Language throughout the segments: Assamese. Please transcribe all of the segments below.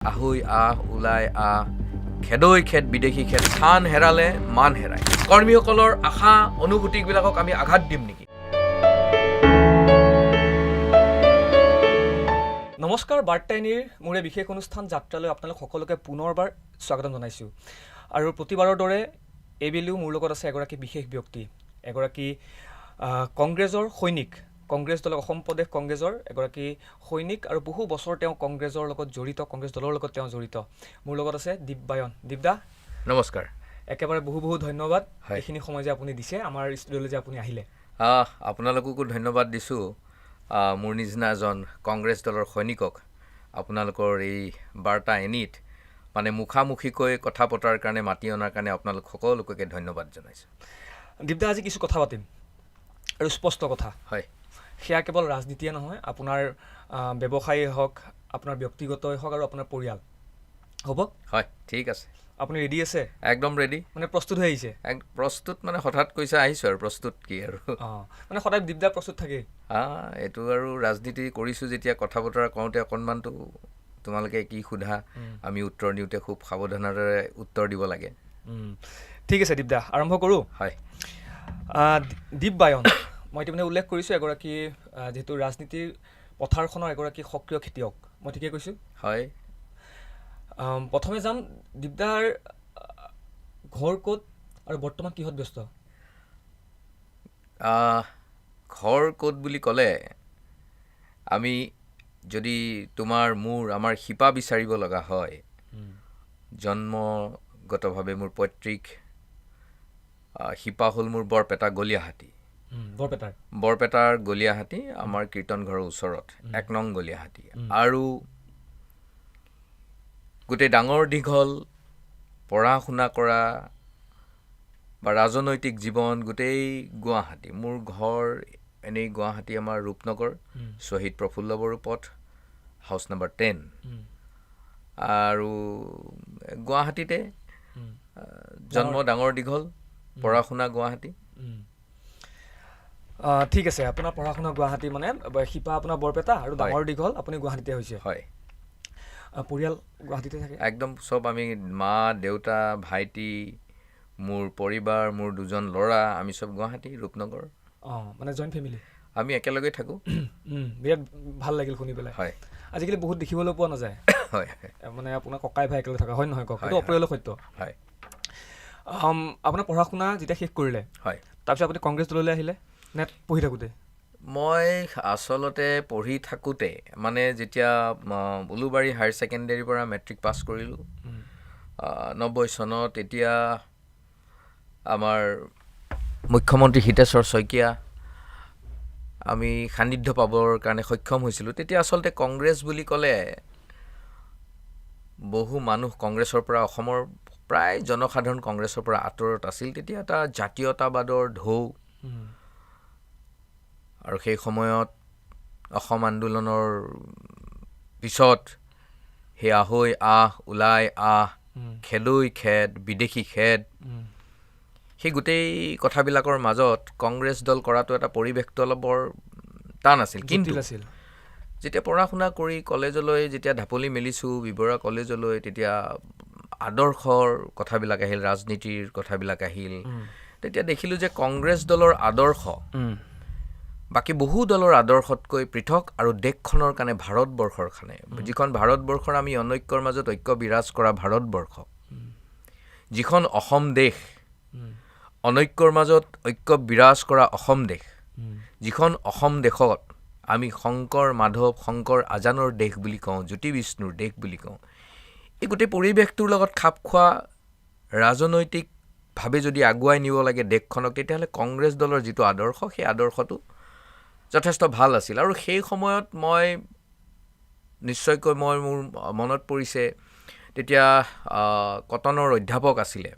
আহৈ আহ ওলাই আহ খেদৈ খেদ বিদেশী খেদ স্থান হেৰালে মান হেৰাই কৰ্মীসকলৰ আশা অনুভূতিবিলাকক আমি আঘাত দিম নেকি? নমস্কাৰ, বাৰ্তাইনীৰ মোৰ এই বিশেষ অনুষ্ঠান যাত্ৰালৈ আপোনালোক সকলোকে পুনৰবাৰ স্বাগতম জনাইছোঁ। আৰু প্ৰতিবাৰৰ দৰে এইবেলিও মোৰ লগত আছে এগৰাকী বিশেষ ব্যক্তি, এগৰাকী কংগ্ৰেছৰ সৈনিক, কংগ্ৰেছ দলৰ অসম প্ৰদেশ কংগ্ৰেছৰ এগৰাকী সৈনিক আৰু বহু বছৰ তেওঁ কংগ্ৰেছৰ লগত জড়িত, কংগ্ৰেছ দলৰ লগত তেওঁ জড়িত। মোৰ লগত আছে দীপবায়ন। দীপদা নমস্কাৰ। একেবাৰে বহু ধন্যবাদ এইখিনি সময় যে আপুনি দিছে, আমাৰ ষ্টুডিঅ'লৈ যে আপুনি আহিলে। আপোনালোককো ধন্যবাদ দিছোঁ। মোৰ নিচিনা এজন কংগ্ৰেছ দলৰ সৈনিকক আপোনালোকৰ এই বাৰ্তা এনিত মানে মুখামুখিকৈ কথা পতাৰ কাৰণে মাতি অনাৰ কাৰণে আপোনালোক সকলোকে ধন্যবাদ জনাইছোঁ। দীপদা, আজি কিছু কথা পাতিম আৰু স্পষ্ট কথা। হয়, সেয়া কেৱল ৰাজনীতিয়ে নহয়, আপোনাৰ ব্যৱসায়ী হওক, আপোনাৰ ব্যক্তিগতই হওক আৰু আপোনাৰ পৰিয়াল হ'ব। হয়, ঠিক আছে। আপুনি ৰেডি আছে? একদম ৰেডি, মানে প্ৰস্তুত হৈ আহিছে? প্ৰস্তুত মানে হঠাৎ কৈছে আহিছোঁ আৰু প্ৰস্তুত কি আৰু। মানে সদায় দীপদা প্ৰস্তুত থাকেই। এইটো আৰু ৰাজনীতি কৰিছোঁ যেতিয়া কথা বতৰা কওঁতে অকণমানতো তোমালোকে কি সোধা আমি উত্তৰ দিওঁতে খুব সাৱধানতাৰে উত্তৰ দিব লাগে। ঠিক আছে দীপদা, আৰম্ভ কৰোঁ। হয়, দীপবায়ন, মই ইতিমধ্যে উল্লেখ কৰিছোঁ এগৰাকী যিহেতু ৰাজনীতিৰ পথাৰখনৰ এগৰাকী সক্ৰিয় খেতিয়ক, মই ঠিকেই কৈছোঁ? হয়। প্ৰথমে যাম, দীপদাৰ ঘৰ ক'ত আৰু বৰ্তমান কিহত ব্যস্ত? ঘৰ ক'ত বুলি ক'লে আমি যদি আমাৰ শিপা বিচাৰিব লগা হয়, জন্মগতভাৱে মোৰ পৈতৃক শিপা হ'ল মোৰ বৰপেটা গলীয়াহাটী। বৰপেটাৰ গলীয়াহাটী আমাৰ কীৰ্তন ঘৰৰ ওচৰত ১ নং গলীয়াহাটী। আৰু গোটেই ডাঙৰ দীঘল পঢ়া শুনা কৰা বা ৰাজনৈতিক জীৱন গোটেই গুৱাহাটী। মোৰ ঘৰ এনেই গুৱাহাটী আমাৰ ৰূপনগৰ, শ্বহীদ প্ৰফুল্ল বড়ো পথ, হাউচ নম্বৰ 10। আৰু গুৱাহাটীতে জন্ম, ডাঙৰ দীঘল, পঢ়া শুনা গুৱাহাটী। ঠিক আছে, আপোনাৰ পঢ়া শুনা গুৱাহাটী, মানে শিপা আপোনাৰ বৰপেটা আৰু ডাঙৰ দীঘল আপুনি গুৱাহাটীতে হৈছে? হয়। পৰিয়াল গুৱাহাটীতে থাকে? একদম চব আমি মা, দেউতা, ভাইটি, মোৰ পৰিবাৰ, মোৰ 2জন ল'ৰা, আমি চব গুৱাহাটী ৰূপনগৰ। মানে জইণ্ট ফেমিলি? আমি একেলগে থাকোঁ। বিৰাট ভাল লাগিল শুনি পেলাই। হয়। আজিকালি বহুত দেখিবলৈ পোৱা নাযায়। হয়, মানে আপোনাৰ ককাই ভাই একেলগে থকা, হয় নহয় কওক? এইটো অপৰিয়াল সত্য। হয়। আপোনাৰ পঢ়া শুনা যেতিয়া শেষ কৰিলে, হয়, তাৰপিছত আপুনি কংগ্ৰেছ দললৈ আহিলে নে পঢ়ি থাকোঁতে? মই আচলতে পঢ়ি থাকোঁতে মানে যেতিয়া উলুবাৰী হায়াৰ ছেকেণ্ডেৰীৰ পৰা মেট্ৰিক পাছ কৰিলোঁ 90 চনত, তেতিয়া আমাৰ মুখ্যমন্ত্ৰী হিতেশ্বৰ শইকীয়া আমি সান্নিধ্য পাবৰ কাৰণে সক্ষম হৈছিলোঁ। তেতিয়া আচলতে কংগ্ৰেছ বুলি ক'লে বহু মানুহ কংগ্ৰেছৰ পৰা, অসমৰ প্ৰায় জনসাধাৰণ কংগ্ৰেছৰ পৰা আঁতৰত আছিল। তেতিয়া এটা জাতীয়তাবাদৰ ঢৌ, আৰু সেই সময়ত অসম আন্দোলনৰ পিছত সেই আহৈ আহ ওলাই আহ খেদৈ খেদ বিদেশী খেদ, সেই গোটেই কথাবিলাকৰ মাজত কংগ্ৰেছ দল কৰাটো এটা পৰিৱেশটো অলপ বৰ টান আছিল। কিন্তু যেতিয়া পঢ়া শুনা কৰি কলেজলৈ যেতিয়া ঢাপলি মেলিছোঁ, বি বৰুৱা কলেজলৈ, তেতিয়া আদৰ্শৰ কথাবিলাক আহিল, ৰাজনীতিৰ কথাবিলাক আহিল। তেতিয়া দেখিলোঁ যে কংগ্ৰেছ দলৰ আদৰ্শ বাকী বহু দলৰ আদৰ্শতকৈ পৃথক, আৰু দেশখনৰ কাৰণে, ভাৰতবৰ্ষৰ কাৰণে, যিখন ভাৰতবৰ্ষৰ আমি অনৈক্যৰ মাজত ঐক্য বিৰাজ কৰা ভাৰতবৰ্ষ, যিখন অসম দেশ, অনৈক্যৰ মাজত ঐক্য বিৰাজ কৰা অসম দেশ, যিখন অসম দেশত আমি শংকৰ মাধৱ শংকৰ আজানৰ দেশ বুলি কওঁ, জ্যোতি বিষ্ণুৰ দেশ বুলি কওঁ, এই গোটেই পৰিৱেশটোৰ লগত খাপ খোৱা ৰাজনৈতিকভাৱে যদি আগুৱাই নিব লাগে দেশখনক, তেতিয়াহ'লে কংগ্ৰেছ দলৰ যিটো আদৰ্শ, সেই আদৰ্শটো যথেষ্ট ভাল আছিল। আৰু সেই সময়ত মই নিশ্চয়কৈ মোৰ মনত পৰিছে, তেতিয়া কটনৰ অধ্যাপক আছিলে,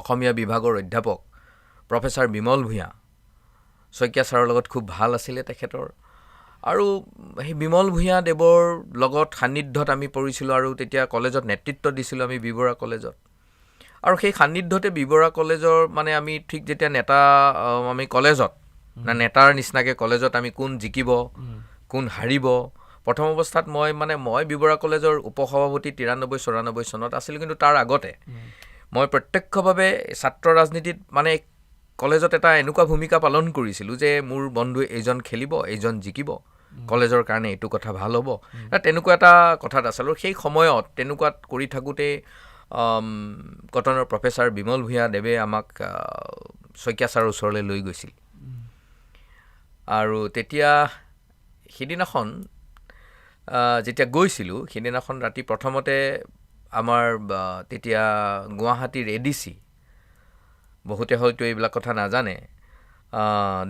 অসমীয়া বিভাগৰ অধ্যাপক প্ৰফেচাৰ বিমল ভূঞা, শইকীয়া ছাৰৰ লগত খুব ভাল আছিলে তেখেতৰ। আৰু সেই বিমল ভূঞা দেৱৰ লগত সান্নিধ্যত আমি পৰিছিলোঁ, আৰু তেতিয়া কলেজত নেতৃত্ব দিছিলোঁ আমি বি বৰুৱা কলেজত। আৰু সেই সান্নিধ্যতে বি বৰুৱা কলেজৰ মানে আমি ঠিক যেতিয়া নেতা, আমি কলেজত নেতাৰ নিচিনাকৈ কলেজত আমি কোন জিকিব কোন হাৰিব প্ৰথম অৱস্থাত মই বিবৰা কলেজৰ উপসভাপতি 93-94 চনত আছিলোঁ, কিন্তু তাৰ আগতে মই প্ৰত্যক্ষভাৱে ছাত্ৰ ৰাজনীতিত মানে কলেজত এটা এনেকুৱা ভূমিকা পালন কৰিছিলোঁ যে মোৰ বন্ধু এইজন খেলিব, এইজন জিকিব, কলেজৰ কাৰণে এইটো কথা ভাল হ'ব, তেনেকুৱা এটা কথাত আছিলোঁ। সেই সময়ত তেনেকুৱাত কৰি থাকোঁতে কটনৰ প্ৰফেচাৰ বিমল ভূঞা দেৱে আমাক শইকীয়া ছাৰৰ ওচৰলৈ লৈ গৈছিল। আৰু তেতিয়া সিদিনাখন যেতিয়া গৈছিলোঁ, সিদিনাখন ৰাতি প্ৰথমতে আমাৰ তেতিয়া গুৱাহাটীৰ ADC, বহুতে হয়তো এইবিলাক কথা নাজানে,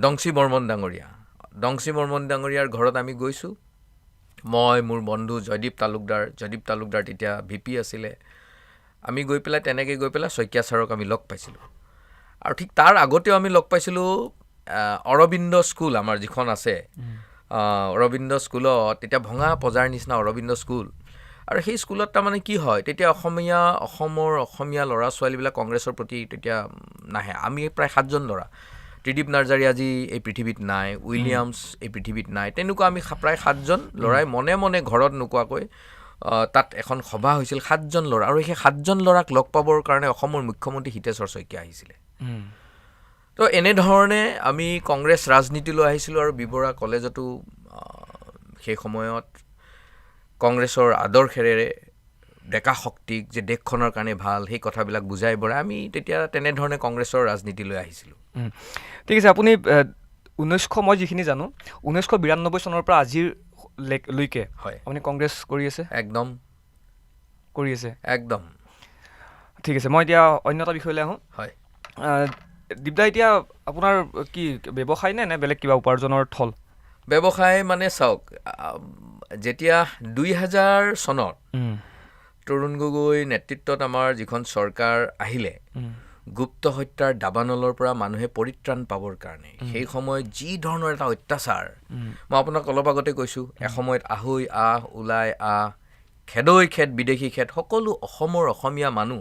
ডংচি বৰ্মন ডাঙৰীয়াৰ ঘৰত আমি গৈছোঁ। মই, মোৰ বন্ধু জয়দীপ তালুকদাৰ তেতিয়া VP আছিলে। আমি গৈ পেলাই শইকীয়া ছাৰক আমি লগ পাইছিলোঁ। আৰু ঠিক তাৰ আগতেও আমি লগ পাইছিলোঁ অৰবিন্দ স্কুল আমাৰ যিখন আছে, অৰবিন্দ স্কুলত, তেতিয়া ভঙা পজাৰ নিচিনা অৰবিন্দ স্কুল। আৰু সেই স্কুলত তাৰমানে কি হয়, তেতিয়া অসমৰ অসমীয়া ল'ৰা ছোৱালীবিলাক কংগ্ৰেছৰ প্ৰতি তেতিয়া নাহে। আমি প্ৰায় 7জন ল'ৰা, ত্ৰিদীপ নাৰ্জাৰী আজি এই পৃথিৱীত নাই, উইলিয়ামছ এই পৃথিৱীত নাই, তেনেকুৱা আমি প্ৰায় 7জন ল'ৰাই মনে মনে ঘৰত নোকোৱাকৈ তাত এখন সভা হৈছিল, 7জন ল'ৰা। আৰু সেই 7জন ল'ৰাক লগ পাবৰ কাৰণে অসমৰ মুখ্যমন্ত্ৰী হিতেশ্বৰ শইকীয়া আহিছিলে। তো এনেধৰণে আমি কংগ্ৰেছ ৰাজনীতিলৈ আহিছিলোঁ। আৰু বিবৰা কলেজতো সেই সময়ত কংগ্ৰেছৰ আদৰ্শেৰে ডেকা শক্তিক যে দেশখনৰ কাৰণে ভাল, সেই কথাবিলাক বুজাই বৰাই আমি তেতিয়া তেনেধৰণে কংগ্ৰেছৰ ৰাজনীতিলৈ আহিছিলোঁ। ঠিক আছে। আপুনি মই যিখিনি জানো 1992 চনৰ পৰা আজিলৈকে হয়, আপুনি কংগ্ৰেছ কৰি আছে? একদম কৰি আছে, একদম। ঠিক আছে। মই এতিয়া অন্য এটা বিষয়লৈ আহোঁ। হয়, দীপদা, এতিয়া আপোনাৰ কি ব্যৱসায় নে বেলেগ কিবা উপাৰ্জনৰ থল? ব্যৱসায় মানে চাওক, যেতিয়া 2000 চনত তৰুণ গগৈ নেতৃত্বত আমাৰ যিখন চৰকাৰ আহিলে, গুপ্ত হত্যাৰ দাবানলৰ পৰা মানুহে পৰিত্ৰাণ পাবৰ কাৰণে সেই সময়ত যি ধৰণৰ এটা অত্যাচাৰ, মই আপোনাক অলপ আগতে কৈছোঁ, এসময়ত আহৈ আহ, ওলাই আহ, খেদৈ খেদ, বিদেশী খেদ, সকলো অসমীয়া মানুহ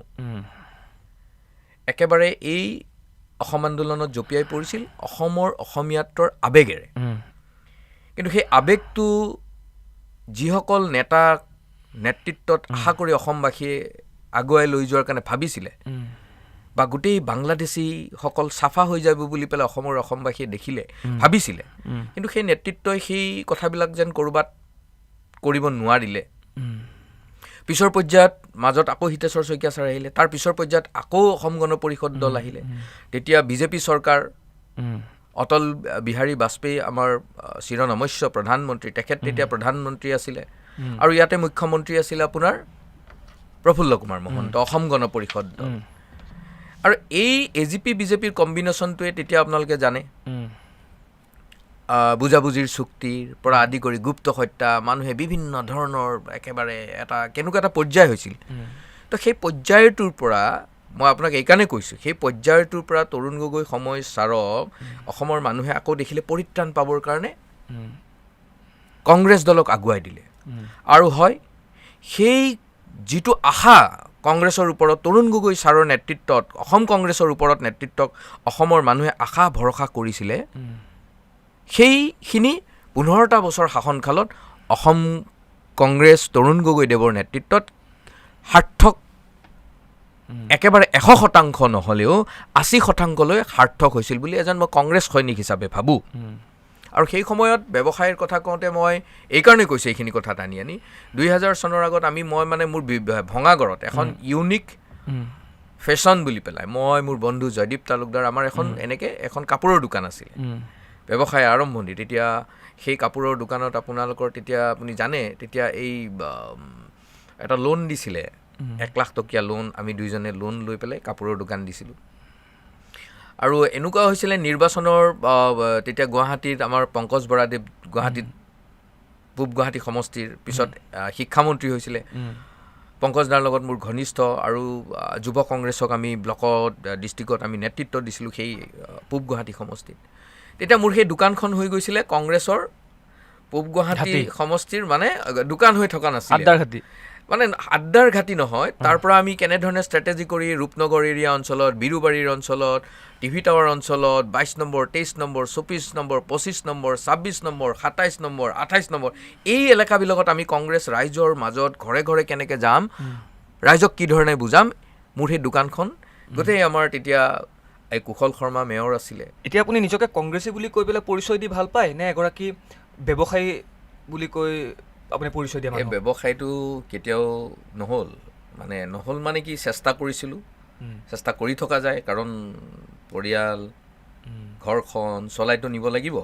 একেবাৰে এই অসম আন্দোলনত জঁপিয়াই পৰিছিল অসমৰ অসমীয়াত্বৰ আৱেগেৰে। কিন্তু সেই আৱেগটো যিসকল নেতাক নেতৃত্বত আশা কৰি অসমবাসীয়ে আগুৱাই লৈ যোৱাৰ কাৰণে ভাবিছিলে, বা গোটেই বাংলাদেশীসকল চাফা হৈ যাব বুলি পেলাই অসমবাসীয়ে দেখিলে, ভাবিছিলে, কিন্তু সেই নেতৃত্বই সেই কথাবিলাক যেন ক'ৰবাত কৰিব নোৱাৰিলে। পিছৰ পৰ্যায়ত মাজত আকৌ হিতেশ্বৰ শইকীয়া ছাৰ আহিলে, তাৰ পিছৰ পৰ্যায়ত আকৌ অসম গণ পৰিষদ দল আহিলে, তেতিয়া বিজেপি চৰকাৰ, অটল বিহাৰী বাজপেয়ী আমাৰ চিৰনমস্য প্ৰধানমন্ত্ৰী, তেখেত তেতিয়া প্ৰধানমন্ত্ৰী আছিলে। আৰু ইয়াতে মুখ্যমন্ত্ৰী আছিলে আপোনাৰ প্ৰফুল্ল কুমাৰ মহন্ত, অসম গণ পৰিষদ দল। আৰু এই AGP বিজেপিৰ কম্বিনেশ্যনটোৱে তেতিয়া আপোনালোকে জানে, বুজাবুজিৰ চুক্তিৰ পৰা আদি কৰি গুপ্ত হত্যা, মানুহে বিভিন্ন ধৰণৰ একেবাৰে কেনেকুৱা এটা পৰ্যায় হৈছিল। তো সেই পৰ্যায়টোৰ পৰা মই আপোনাক এইকাৰণে কৈছোঁ, সেই পৰ্যায়টোৰ পৰা তৰুণ গগৈ সময় ছাৰক অসমৰ মানুহে আকৌ দেখিলে পৰিত্ৰাণ পাবৰ কাৰণে কংগ্ৰেছ দলক আগুৱাই দিলে। আৰু হয়, সেই যিটো আশা কংগ্ৰেছৰ ওপৰত তৰুণ গগৈ ছাৰৰ নেতৃত্বত, অসম কংগ্ৰেছৰ ওপৰত নেতৃত্বক অসমৰ মানুহে আশা ভৰসা কৰিছিলে, সেইখিনি 15টা বছৰ শাসনকালত অসম কংগ্ৰেছ তৰুণ গগৈদেৱৰ নেতৃত্বত সাৰ্থক, একেবাৰে 100% নহ'লেও 80%লৈ সাৰ্থক হৈছিল বুলি এজন মই কংগ্ৰেছ সৈনিক হিচাপে ভাবোঁ। আৰু সেই সময়ত ব্যৱসায়ৰ কথা কওঁতে মই এইকাৰণে কৈছোঁ এইখিনি কথা টানি আনি, 2000 চনৰ আগত মই মোৰ ভঙাগড়ত এখন ইউনিক ফেশ্বন বুলি পেলাই, মোৰ বন্ধু জয়দীপ তালুকদাৰ, আমাৰ এখন কাপোৰৰ দোকান আছিলে, ব্যৱসায় আৰম্ভণি। তেতিয়া সেই কাপোৰৰ দোকানত আপোনালোকৰ তেতিয়া আপুনি জানে, তেতিয়া এই এটা লোন দিছিলে, 1 লাখ টকীয়া লোন, আমি দুইজনে লোন লৈ পেলাই কাপোৰৰ দোকান দিছিলোঁ। আৰু এনেকুৱা হৈছিলে নিৰ্বাচনৰ তেতিয়া গুৱাহাটীত আমাৰ পংকজ বৰাদেৱ গুৱাহাটীত পূব গুৱাহাটী সমষ্টিৰ পিছত শিক্ষামন্ত্ৰী হৈছিলে। পংকজদাৰ লগত মোৰ ঘনিষ্ঠ, আৰু যুৱ কংগ্ৰেছক আমি ব্লকত, ডিষ্ট্ৰিক্টত আমি নেতৃত্ব দিছিলোঁ সেই পূব গুৱাহাটী সমষ্টিত। তেতিয়া মোৰ সেই দোকানখন হৈ গৈছিলে কংগ্ৰেছৰ পূব গুৱাহাটী সমষ্টিৰ, দোকান হৈ থকা নাছিলে, মানে আড্ডাৰ ঘাটি নহয়, তাৰ পৰা আমি কেনেধৰণে ষ্ট্ৰেটেজি কৰি ৰূপনগৰ এৰিয়া অঞ্চলত, বিৰুবাৰীৰ অঞ্চলত, টিভি টাৱাৰ অঞ্চলত 22 number, 23 number, 24 number, 25 number, 26 number, 27 number, 28 number, এই এলেকাবিলাকত আমি কংগ্ৰেছ ৰাইজৰ মাজত ঘৰে ঘৰে কেনেকৈ যাম, ৰাইজক কি ধৰণে বুজাম, মোৰ সেই দোকানখন গোটেই আমাৰ তেতিয়া এই কুশল শৰ্মা মেয়ৰ আছিলে। এতিয়া আপুনি নিজকে কংগ্ৰেছী বুলি কৈ পেলাই পৰিচয় দি ভাল পায় নে এগৰাকী ব্যৱসায়ী বুলি কৈ আপুনি পৰিচয় দিয়া এই মানুহ? ব্যৱসায়টো কেতিয়াও নহ'ল মানে কি, চেষ্টা কৰিছিলোঁ, চেষ্টা কৰি থকা যায়, কাৰণ পৰিয়াল ঘৰখন চলাইতো নিব লাগিব।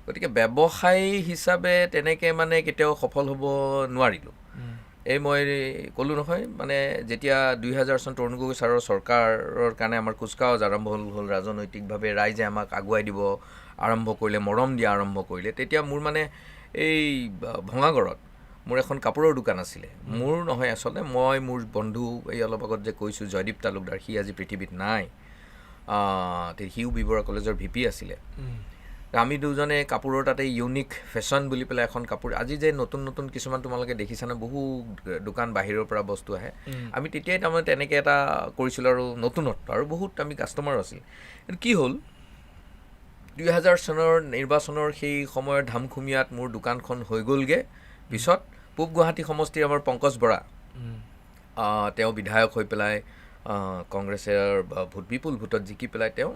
গতিকে ব্যৱসায়ী হিচাপে তেনেকৈ মানে কেতিয়াও সফল হ'ব নোৱাৰিলোঁ। এই মই ক'লোঁ নহয়, মানে যেতিয়া 2000 চন তৰুণ গগৈ ছাৰৰ চৰকাৰৰ কাৰণে আমাৰ কুচকাৱাজ আৰম্ভ হ'ল, ৰাজনৈতিকভাৱে ৰাইজে আমাক আগুৱাই দিব আৰম্ভ কৰিলে, মৰম দিয়া আৰম্ভ কৰিলে, তেতিয়া মোৰ মানে এই ভঙাগড়ত মোৰ এখন কাপোৰৰ দোকান আছিলে। মোৰ নহয় আচলতে, মই মোৰ বন্ধু এই অলপ আগত যে কৈছোঁ জয়দীপ তালুকদাৰ, সি আজি পৃথিৱীত নাই, সিও বি বৰুৱা কলেজৰ VP আছিলে। আমি দুজনে কাপোৰৰ তাতে ইউনিক ফেশ্বন বুলি পেলাই এখন কাপোৰ, আজি যে নতুন নতুন কিছুমান তোমালোকে দেখিছানে, বহু দোকান বাহিৰৰ পৰা বস্তু আহে, আমি তেতিয়াই তাৰমানে তেনেকৈ এটা কৰিছিলোঁ, আৰু নতুনত্ব, আৰু বহুত আমি কাষ্টমাৰো আছিল। কিন্তু কি হ'ল, 2000 চনৰ নিৰ্বাচনৰ সেই সময়ৰ ধামখুমীয়াত মোৰ দোকানখন হৈ গ'লগৈ। পিছত পূব গুৱাহাটী সমষ্টিৰ আমাৰ পংকজ বৰা, তেওঁ বিধায়ক হৈ পেলাই কংগ্ৰেছৰ বিপুল ভোটত জিকি পেলাই তেওঁ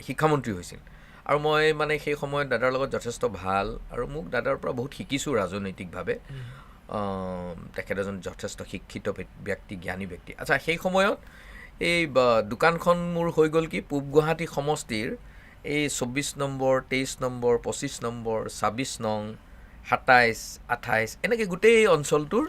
শিক্ষামন্ত্ৰী হৈছিল। আৰু মই মানে সেই সময়ত দাদাৰ লগত যথেষ্ট ভাল, আৰু মোক দাদাৰ পৰা বহুত শিকিছোঁ ৰাজনৈতিকভাৱে। তেখেত এজন যথেষ্ট শিক্ষিত ব্যক্তি, জ্ঞানী ব্যক্তি। আচ্ছা, সেই সময়ত এই দোকানখন মোৰ হৈ গ'ল কি, পূব গুৱাহাটী সমষ্টিৰ এই 24 নম্বৰ, 23 নম্বৰ, 25 নম্বৰ, 26 নং, 27, 28 এনেকৈ গোটেই অঞ্চলটোৰ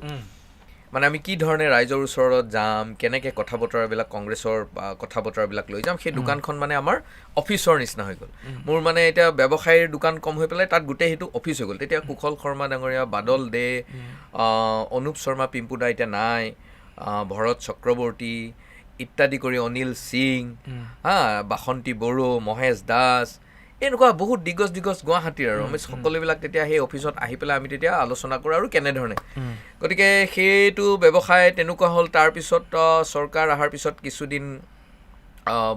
মানে আমি কি ধৰণে ৰাইজৰ ওচৰত যাম, কেনেকৈ কথা বতৰাবিলাক, কংগ্ৰেছৰ কথা বতৰাবিলাক লৈ যাম, সেই দোকানখন মানে আমাৰ অফিচৰ নিচিনা হৈ গ'ল। মোৰ মানে এতিয়া ব্যৱসায়ীৰ দোকান কম হৈ পেলাই তাত গোটেই সেইটো অফিচ হৈ গ'ল। তেতিয়া কুশল শৰ্মা ডাঙৰীয়া, বাদল দে, অনুপ শৰ্মা পিম্পু দা এতিয়া নাই, ভৰত চক্ৰৱৰ্তী ইত্যাদি কৰি অনিল সিং, বাসন্তী বড়ো, মহেশ দাস, এনেকুৱা বহুত দিগজ গুৱাহাটীৰ, আৰু আমি সকলোবিলাক তেতিয়া সেই অফিচত আহি পেলাই আমি তেতিয়া আলোচনা কৰোঁ আৰু কেনেধৰণে। গতিকে সেইটো ব্যৱসায় তেনেকুৱা হ'ল। তাৰপিছত চৰকাৰ অহাৰ পিছত কিছুদিন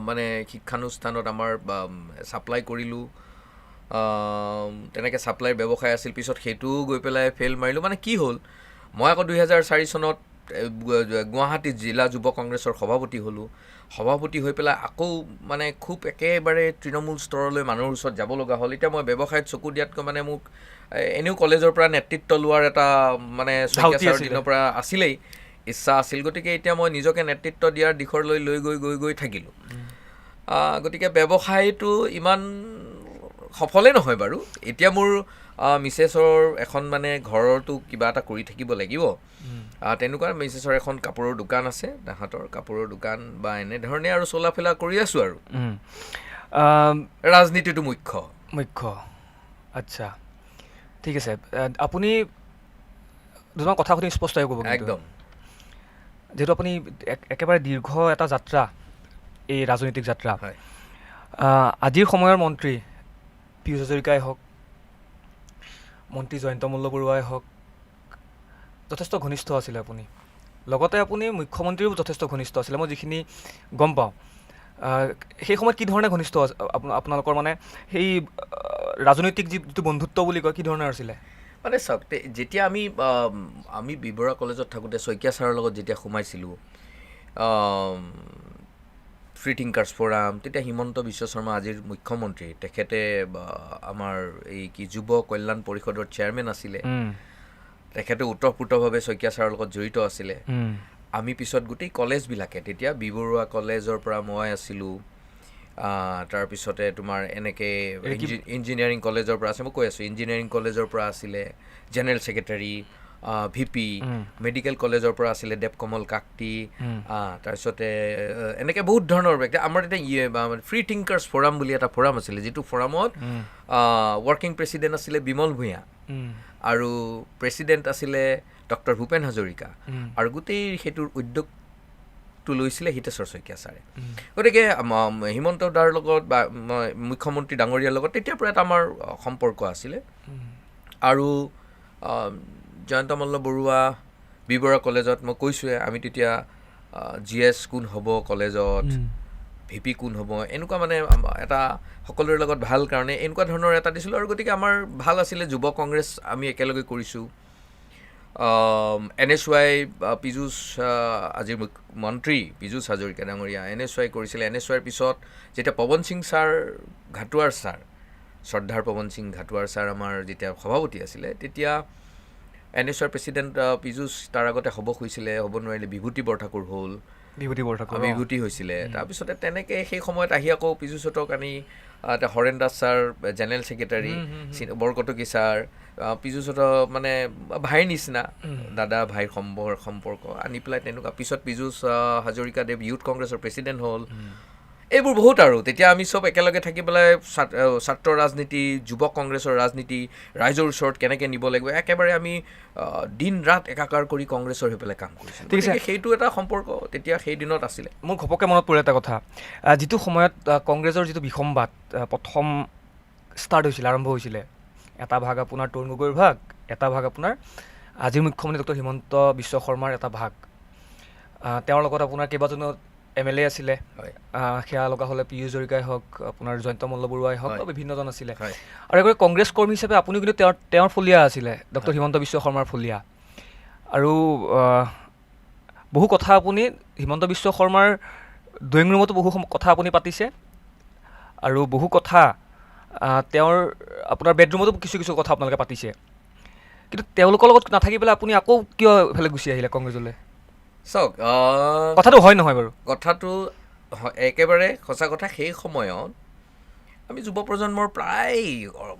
মানে শিক্ষানুষ্ঠানত আমাৰ ছাপ্লাই কৰিলোঁ, তেনেকৈ ছাপ্লাইৰ ব্যৱসায় আছিল। পিছত সেইটোও গৈ পেলাই ফেইল মাৰিলোঁ। মানে কি হ'ল, মই আকৌ 2004 চনত গুৱাহাটী জিলা যুৱ কংগ্ৰেছৰ সভাপতি হ'লোঁ। সভাপতি হৈ পেলাই আকৌ মানে খুব একেবাৰে তৃণমূল স্তৰলৈ মানুহৰ ওচৰত যাব লগা হ'ল। এতিয়া মই ব্যৱসায়ত চকু দিয়াতকৈ মানে মোক এনেও কলেজৰ পৰা নেতৃত্ব লোৱাৰ এটা মানে শইকীয়া ছাৰৰ দিনৰ পৰা আছিলেই, ইচ্ছা আছিল। গতিকে এতিয়া মই নিজকে নেতৃত্ব দিয়াৰ দিশলৈ লৈ গৈ থাকিলোঁ। গতিকে ব্যৱসায়টো ইমান সফলেই নহয় বাৰু। এতিয়া মোৰ মিছেছৰ এখন মানে ঘৰতো কিবা এটা কৰি থাকিব লাগিব, তেনেকুৱা মিছেছৰ এখন কাপোৰৰ দোকান আছে, তাহাঁতৰ কাপোৰৰ দোকান বা এনেধৰণে আৰু চলা ফেলা কৰি আছোঁ। আৰু ৰাজনীতিটো মুখ্য। আচ্ছা, ঠিক আছে। আপুনি দুটামান কথা শুনি স্পষ্টকৈ ক'ব। একদম, যিহেতু আপুনি একেবাৰে দীৰ্ঘ এটা যাত্ৰা, এই ৰাজনৈতিক যাত্ৰা, আজিৰ সময়ৰ মন্ত্ৰী পীয়ুষ হাজৰিকাই হওক, মন্ত্ৰী জয়ন্ত মল্লবৰুৱাই হওক, যথেষ্ট ঘনিষ্ঠ আছিলে আপুনি। লগতে আপুনি মুখ্যমন্ত্ৰীও যথেষ্ট ঘনিষ্ঠ আছিলে, মই যিখিনি গম পাওঁ। সেই সময়ত কি ধৰণে ঘনিষ্ঠ আপোনালোকৰ, মানে সেই ৰাজনৈতিক যিটো বন্ধুত্ব বুলি কয়, কি ধৰণৰ আছিলে? মানে চাওক, যেতিয়া আমি বি বৰুৱা কলেজত থাকোঁতে শইকীয়া ছাৰৰ লগত যেতিয়া সোমাইছিলোঁ ফ্ৰী থিংকাৰ্ছ ফ'ৰাম, তেতিয়া হিমন্ত বিশ্ব শৰ্মা আজিৰ মুখ্যমন্ত্ৰী, তেখেতে আমাৰ এই যুৱ কল্যাণ পৰিষদৰ চেয়াৰমেন আছিলে। তেখেতে ওতঃপ্ৰোতভাৱে শইকীয়া ছাৰৰ লগত জড়িত আছিলে। আমি পিছত গোটেই কলেজবিলাকে, তেতিয়া বি বৰুৱা কলেজৰ পৰা মই আছিলোঁ, তাৰপিছতে তোমাৰ এনেকৈ ইঞ্জিনিয়াৰিং কলেজৰ পৰা আছে, মই কৈ আছোঁ, ইঞ্জিনিয়াৰিং কলেজৰ পৰা আছিলে জেনেৰেল ছেক্ৰেটাৰী, VP, মেডিকেল কলেজৰ পৰা আছিলে দেৱকমল কাকতি, তাৰপিছতে এনেকৈ বহুত ধৰণৰ ব্যক্তি। আমাৰ এতিয়া ফ্ৰী থিংকাৰ্ছ ফ'ৰাম বুলি এটা ফ'ৰাম আছিলে, যিটো ফ'ৰামত ৱৰ্কিং প্ৰেছিডেণ্ট আছিলে বিমল ভূঞা, আৰু প্ৰেছিডেণ্ট আছিলে ডক্টৰ ভূপেন হাজৰিকা, আৰু গোটেই সেইটোৰ উদ্যোগটো লৈছিলে হিতেশ্বৰ শইকীয়া ছাৰে। গতিকে হিমন্ত দাৰ লগত বা মুখ্যমন্ত্ৰী ডাঙৰীয়াৰ লগত তেতিয়াৰ পৰা এটা আমাৰ সম্পৰ্ক আছিলে। আৰু জয়ন্ত মল্লবৰুৱা বি বৰুৱা কলেজত মই কৈছোঁৱে আমি তেতিয়া GS কোন হ'ব কলেজত, VP কোন হ'ব, এনেকুৱা মানে এটা সকলোৰে লগত ভাল কাৰণে এনেকুৱা ধৰণৰ এটা দিছিলোঁ। আৰু গতিকে আমাৰ ভাল আছিলে যুৱ কংগ্ৰেছ আমি একেলগে কৰিছোঁ। NSY পীযুষ আজিৰ মন্ত্ৰী পীযুষ হাজৰিকা ডাঙৰীয়া NSY কৰিছিলে। NSYৰ পিছত যেতিয়া পৱন সিং ছাৰ ঘাটোৱাৰ ছাৰ, শ্ৰদ্ধাৰ পৱন সিং ঘাটোৱাৰ ছাৰ আমাৰ যেতিয়া সভাপতি আছিলে, তেতিয়া NSYৰ প্ৰেচিডেণ্ট পীযুষ তাৰ আগতে হ'ব খুজিছিলে, হ'ব নোৱাৰিলে বিভূতি বৰঠাকুৰ হ'ল, বিভূতি হৈছিলে। তাৰপিছতে তেনেকৈ সেই সময়ত আহি আকৌ পীযুষহঁতক আনি Haren Das sir general secretary, Borkotoky sir, পীযুষহঁতৰ মানে ভাইৰ নিচিনা, দাদা ভাইৰ সম্পৰ্ক আনি পেলাই তেনেকুৱা। পিছত পীযুষ হাজৰিকাদেৱ ইউথ কংগ্ৰেছৰ প্ৰেচিডেণ্ট হ'ল। এইবোৰ বহুত আৰু তেতিয়া আমি চব একেলগে থাকি পেলাই ছাত্ৰ ৰাজনীতি, যুৱ কংগ্ৰেছৰ ৰাজনীতি, ৰাইজৰ ওচৰত কেনেকৈ নিব লাগিব, একেবাৰে আমি দিন ৰাত একাকাৰ কৰি কংগ্ৰেছৰ হৈ পেলাই কাম কৰিছিলোঁ। ঠিক আছে, সেইটো এটা সম্পৰ্ক তেতিয়া সেই দিনত আছিলে। মোৰ ঘপককৈ মনত পৰে এটা কথা, যিটো সময়ত কংগ্ৰেছৰ যিটো বিসম্বাদ প্ৰথম ষ্টাৰ্ট হৈছিলে, আৰম্ভ হৈছিলে, এটা ভাগ আপোনাৰ তৰুণ গগৈৰ ভাগ, এটা ভাগ আপোনাৰ আজিৰ মুখ্যমন্ত্ৰী ডক্টৰ হিমন্ত বিশ্ব শৰ্মাৰ এটা ভাগ, তেওঁৰ লগত আপোনাৰ কেইবাজনো MLA আছিলে, সেয়া লগা হ'লে পীয়ুষ হাজৰিকাই হওক, আপোনাৰ জয়ন্ত মল্লবৰুৱাই হওক, বিভিন্নজন আছিলে। আৰু এগৰাকী কংগ্ৰেছ কৰ্মী হিচাপে আপুনি কিন্তু তেওঁৰ ফলীয়া আছিলে, ডক্টৰ হিমন্ত বিশ্ব শৰ্মাৰ ফলীয়া। আৰু বহু কথা আপুনি হিমন্ত বিশ্ব শৰ্মাৰ ড্ৰয়িং ৰুমতো বহু কথা আপুনি পাতিছে, আৰু বহু কথা তেওঁৰ আপোনাৰ বেডৰুমতো কিছু কথা আপোনালোকে পাতিছে। কিন্তু তেওঁলোকৰ লগত নাথাকি পেলাই আপুনি আকৌ কিয় এইফালে গুচি আহিলে কংগ্ৰেছলৈ? চাওক, কথাটো হয় নহয় বাৰু? কথাটো একেবাৰে সঁচা কথা। সেই সময়ত আমি যুৱ প্ৰজন্মৰ প্ৰায়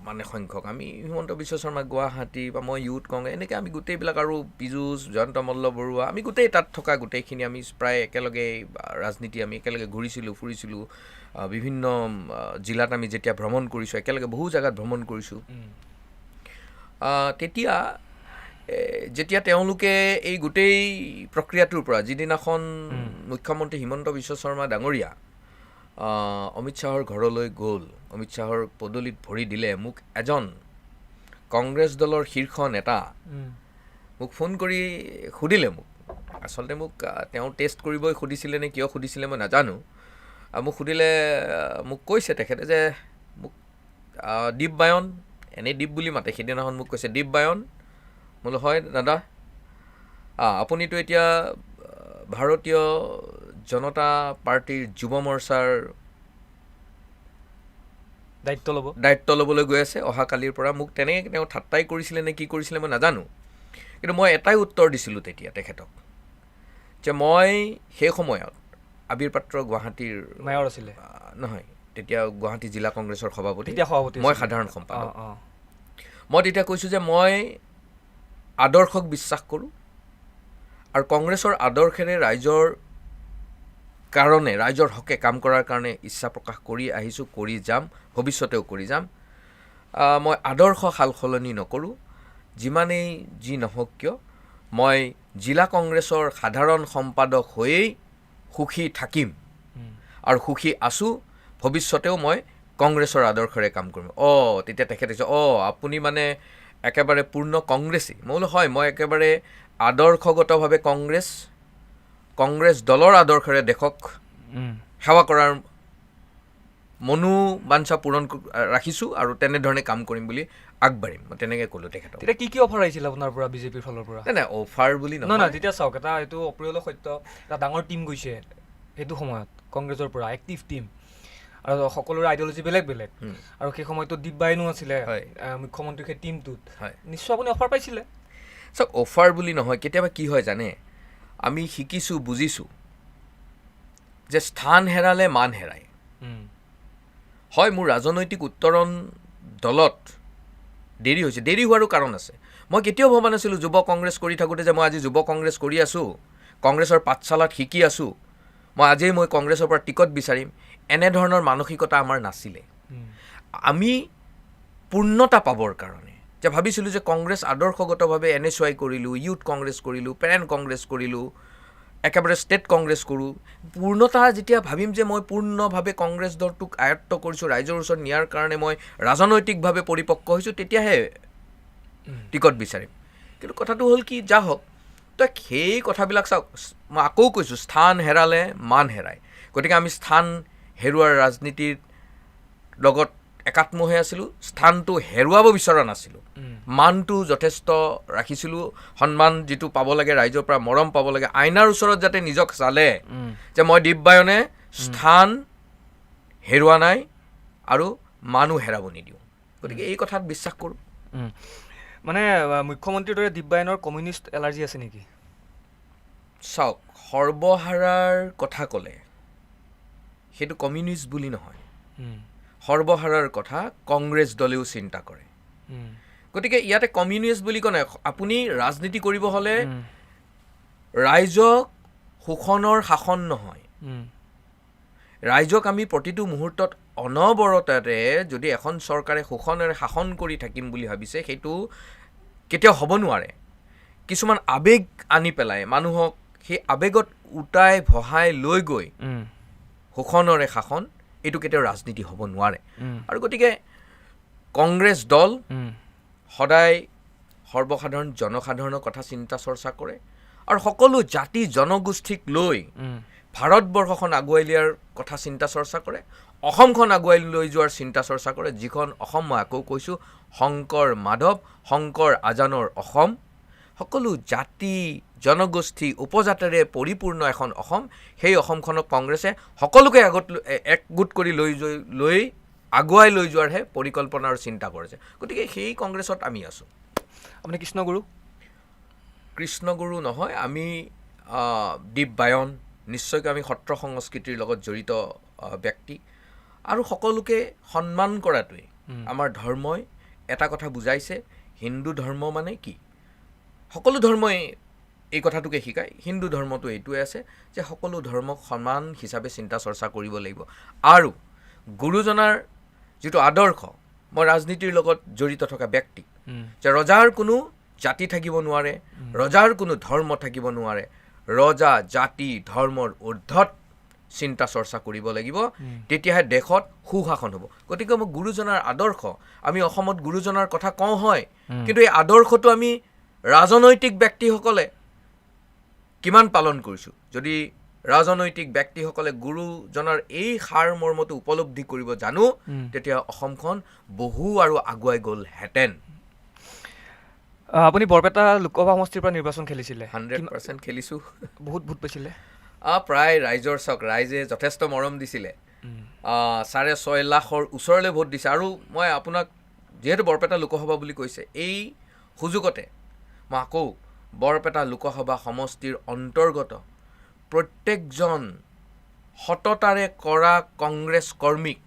মানে সংখ্যক, আমি হিমন্ত বিশ্ব শৰ্মা গুৱাহাটী বা মই ইউথ কংগ্ৰেছ, এনেকৈ আমি গোটেইবিলাক, আৰু পীযুষ, জয়ন্ত মল্লবৰুৱা, আমি গোটেই তাত থকা গোটেইখিনি আমি প্ৰায় একেলগে ৰাজনীতি আমি একেলগে ঘূৰিছিলোঁ, ফুৰিছিলোঁ। বিভিন্ন জিলাত আমি যেতিয়া ভ্ৰমণ কৰিছোঁ, একেলগে বহু জেগাত ভ্ৰমণ কৰিছোঁ। তেতিয়া যেতিয়া তেওঁলোকে এই গোটেই প্ৰক্ৰিয়াটোৰ পৰা, যিদিনাখন মুখ্যমন্ত্ৰী হিমন্ত বিশ্ব শৰ্মা ডাঙৰীয়া অমিত শ্বাহৰ ঘৰলৈ গ'ল, অমিত শ্বাহৰ পদূলিত ভৰি দিলে, মোক এজন কংগ্ৰেছ দলৰ শীৰ্ষ নেতা মোক ফোন কৰি সুধিলে, মোক আচলতে মোক তেওঁ টেষ্ট কৰিবই সুধিছিলে নে কিয় সুধিছিলে মই নাজানো। মোক সুধিলে, মোক কৈছে তেখেতে যে মোক দীপ বায়ন, এনেই দীপ বুলি মাতে, সেইদিনাখন মোক কৈছে দীপ বায়ন। বোলো হয় দাদা, আপুনিতো এতিয়া ভাৰতীয় জনতা পাৰ্টীৰ যুৱ মৰ্চাৰ দায়িত্ব ল'বলৈ গৈ আছে অহাকালিৰ পৰা। মোক তেনেকৈ তেওঁ ঠাট্টাই কৰিছিলে নে কি কৰিছিলে মই নাজানো, কিন্তু মই এটাই উত্তৰ দিছিলোঁ তেতিয়া তেখেতক, যে মই সেই সময়ত আবিৰ পাত্ৰ গুৱাহাটীৰ মেয়ৰ আছিলে, নহয় তেতিয়া গুৱাহাটী জিলা কংগ্ৰেছৰ সভাপতি, মই সাধাৰণ সম্পাদক। মই তেতিয়া কৈছোঁ যে মই আদৰ্শক বিশ্বাস কৰোঁ, আৰু কংগ্ৰেছৰ আদৰ্শেৰে ৰাইজৰ কাৰণে, ৰাইজৰ হকে কাম কৰাৰ কাৰণে ইচ্ছা প্ৰকাশ কৰি আহিছোঁ, কৰি যাম, ভৱিষ্যতেও কৰি যাম। মই আদৰ্শ সাল সলনি নকৰোঁ, যিমানেই যি নহওক কিয় মই জিলা কংগ্ৰেছৰ সাধাৰণ সম্পাদক হৈয়েই সুখী থাকিম, আৰু সুখী আছোঁ, ভৱিষ্যতেও মই কংগ্ৰেছৰ আদৰ্শৰে কাম কৰিম। তেতিয়া তেখেতে কৈছে, আপুনি মানে একেবাৰে পূৰ্ণ কংগ্ৰেছী? মই বোলো হয়, মই একেবাৰে আদৰ্শগতভাৱে কংগ্ৰেছ দলৰ আদৰ্শৰে দেশক সেৱা কৰাৰ মনোবাঞ্ছা পূৰণ ৰাখিছোঁ, আৰু তেনেধৰণে কাম কৰিম বুলি আগবাঢ়িম, মই তেনেকৈ ক'লোঁ তেখেতক। তেতিয়া কি অফাৰ আহিছিল আপোনাৰ পৰা, বিজেপিৰ ফালৰ পৰা? নাই অফাৰ বুলি নহয়, তেতিয়া চাওক, এটা এইটো অপ্ৰিয় সত্য, এটা ডাঙৰ টীম গৈছে সেইটো সময়ত কংগ্ৰেছৰ পৰা, এক্টিভ টীম, আৰু সকলোৰে আইডিঅলজি বেলেগ বেলেগ, আৰু সেই সময়তো দীপ বায়নো আছিলে মুখ্যমন্ত্ৰীৰ সেই টীমটোত, নিশ্চয় আপুনি অফাৰ পাইছিলে? চাওক, অফাৰ বুলি নহয়, কেতিয়াবা কি হয় জানে, আমি শিকিছোঁ, বুজিছোঁ যে স্থান হেৰালে মান হেৰায়। হয়, মোৰ ৰাজনৈতিক উত্তৰণ দলত দেৰি হৈছে, দেৰি হোৱাৰো কাৰণ আছে। মই কেতিয়াও ভবা নাছিলোঁ যুৱ কংগ্ৰেছ কৰি থাকোঁতে যে মই আজি যুৱ কংগ্ৰেছ কৰি আছোঁ, কংগ্ৰেছৰ পাঠশালাত শিকি আছোঁ, মই কংগ্ৰেছৰ পৰা টিকট বিচাৰিম, এনেধৰণৰ মানসিকতা আমাৰ নাছিলে। আমি পূৰ্ণতা পাবৰ কাৰণে যে ভাবিছিলোঁ যে কংগ্ৰেছ আদৰ্শগতভাৱে NSY কৰিলোঁ, ইউথ কংগ্ৰেছ কৰিলোঁ, পেৰেণ্ট কংগ্ৰেছ কৰিলোঁ, একেবাৰে ষ্টেট কংগ্ৰেছ কৰোঁ, পূৰ্ণতা যেতিয়া ভাবিম যে মই পূৰ্ণভাৱে কংগ্ৰেছ দলটোক আয়ত্ব কৰিছোঁ, ৰাইজৰ ওচৰত নিয়াৰ কাৰণে মই ৰাজনৈতিকভাৱে পৰিপক্ক হৈছোঁ, তেতিয়াহে টিকট বিচাৰিম। কিন্তু কথাটো হ'ল কি, যা হওক, তো সেই কথাবিলাক চাওক, মই আকৌ কৈছোঁ, স্থান হেৰালে মান হেৰায়। গতিকে আমি স্থান হেৰুৱাৰ ৰাজনীতিৰ লগত একাত্ম হৈ আছিলোঁ, স্থানটো হেৰুৱাব বিচৰা নাছিলোঁ, মানটো যথেষ্ট ৰাখিছিলোঁ, সন্মান যিটো পাব লাগে ৰাইজৰ পৰা, মৰম পাব লাগে, আইনাৰ ওচৰত যাতে নিজক চালে যে মই দীপবায়নে স্থান হেৰুওৱা নাই আৰু মানো হেৰাব নিদিওঁ। গতিকে এই কথাত বিশ্বাস কৰোঁ। মানে মুখ্যমন্ত্ৰীৰ দৰে দীপবায়নৰ কমিউনিষ্ট এলাৰ্জি আছে নেকি? চাওক, সৰ্বহাৰাৰ কথা ক'লে সেইটো কমিউনিষ্ট বুলি নহয়, সৰ্বহাৰাৰ কথা কংগ্ৰেছ দলেও চিন্তা কৰে। গতিকে ইয়াতে কমিউনিষ্ট বুলি কয়, আপুনি ৰাজনীতি কৰিব হ'লে ৰাইজক শোষণৰ শাসন নহয়, ৰাইজক আমি প্ৰতিটো মুহূৰ্তত অনবৰতেৰে যদি এখন চৰকাৰে শোষণেৰে শাসন কৰি থাকিম বুলি ভাবিছে, সেইটো কেতিয়াও হ'ব নোৱাৰে। কিছুমান আৱেগ আনি পেলাই মানুহক সেই আৱেগত উটাই ভহাই লৈ গৈ শোষণৰে শাসন, এইটো কেতিয়াও ৰাজনীতি হ'ব নোৱাৰে। আৰু গতিকে কংগ্ৰেছ দল সদায় সৰ্বসাধাৰণ জনসাধাৰণৰ কথা চিন্তা চৰ্চা কৰে আৰু সকলো জাতি জনগোষ্ঠীক লৈ ভাৰতবৰ্ষখন আগুৱাই লিয়াৰ কথা চিন্তা চৰ্চা কৰে, অসমখন আগুৱাই লৈ যোৱাৰ চিন্তা চৰ্চা কৰে, যিখন অসম মই আকৌ কৈছোঁ শংকৰ মাধৱ শংকৰ আজানৰ অসম, সকলো জাতি জনগোষ্ঠী উপজাতেৰে পৰিপূৰ্ণ এখন অসম। সেই অসমখনক কংগ্ৰেছে সকলোকে একগোট কৰি লৈ আগুৱাই লৈ যোৱাৰহে পৰিকল্পনা আৰু চিন্তা কৰিছে। গতিকে সেই কংগ্ৰেছত আমি আছোঁ। আপুনি কৃষ্ণগুৰু? কৃষ্ণগুৰু নহয়, আমি দীপবায়ন, নিশ্চয়কৈ আমি সত্ৰ সংস্কৃতিৰ লগত জড়িত ব্যক্তি আৰু সকলোকে সন্মান কৰাটোৱে আমাৰ ধৰ্মই এটা কথা বুজাইছে। হিন্দু ধৰ্ম মানে কি? সকলো ধৰ্মই এই কথাটোকে শিকায়। হিন্দু ধৰ্মটো এইটোৱে আছে যে সকলো ধৰ্মক সমান হিচাপে চিন্তা চৰ্চা কৰিব লাগিব। আৰু গুৰুজনাৰ যিটো আদৰ্শ, মই ৰাজনীতিৰ লগত জড়িত থকা ব্যক্তি, যে ৰজাৰ কোনো জাতি থাকিব নোৱাৰে, ৰজাৰ কোনো ধৰ্ম থাকিব নোৱাৰে, ৰজা জাতি ধৰ্মৰ ঊৰ্ধত চিন্তা চৰ্চা কৰিব লাগিব, তেতিয়াহে দেশত সুশাসন হ'ব। গতিকে মই গুৰুজনাৰ আদৰ্শ, আমি অসমত গুৰুজনাৰ কথা কওঁ হয়, কিন্তু এই আদৰ্শটো আমি ৰাজনৈতিক ব্যক্তিসকলে কিমান পালন কৰিছোঁ? যদি ৰাজনৈতিক ব্যক্তিসকলে গুৰুজনাৰ এই সাৰ মৰ্মটো উপলব্ধি কৰিব জানো, তেতিয়া অসমখন বহু আৰু আগুৱাই গ'লহেঁতেন। আপুনি বৰপেটা লোকসভা সমষ্টিৰ পৰা নিৰ্বাচন খেলিছিলে? 100% খেলিছোঁ। বহুত ভোট পাইছিলে? প্ৰায় ৰাইজৰ চাওক, ৰাইজে যথেষ্ট মৰম দিছিলে। 6.5 লাখৰ ওচৰলৈ ভোট দিছে। আৰু মই আপোনাক, যিহেতু বৰপেটা লোকসভা বুলি কৈছে, এই সুযোগতে মই আকৌ বৰপেটা লোকসভা সমষ্টিৰ অন্তৰ্গত প্ৰত্যেকজন সততাৰে কৰা কংগ্ৰেছ কৰ্মীক,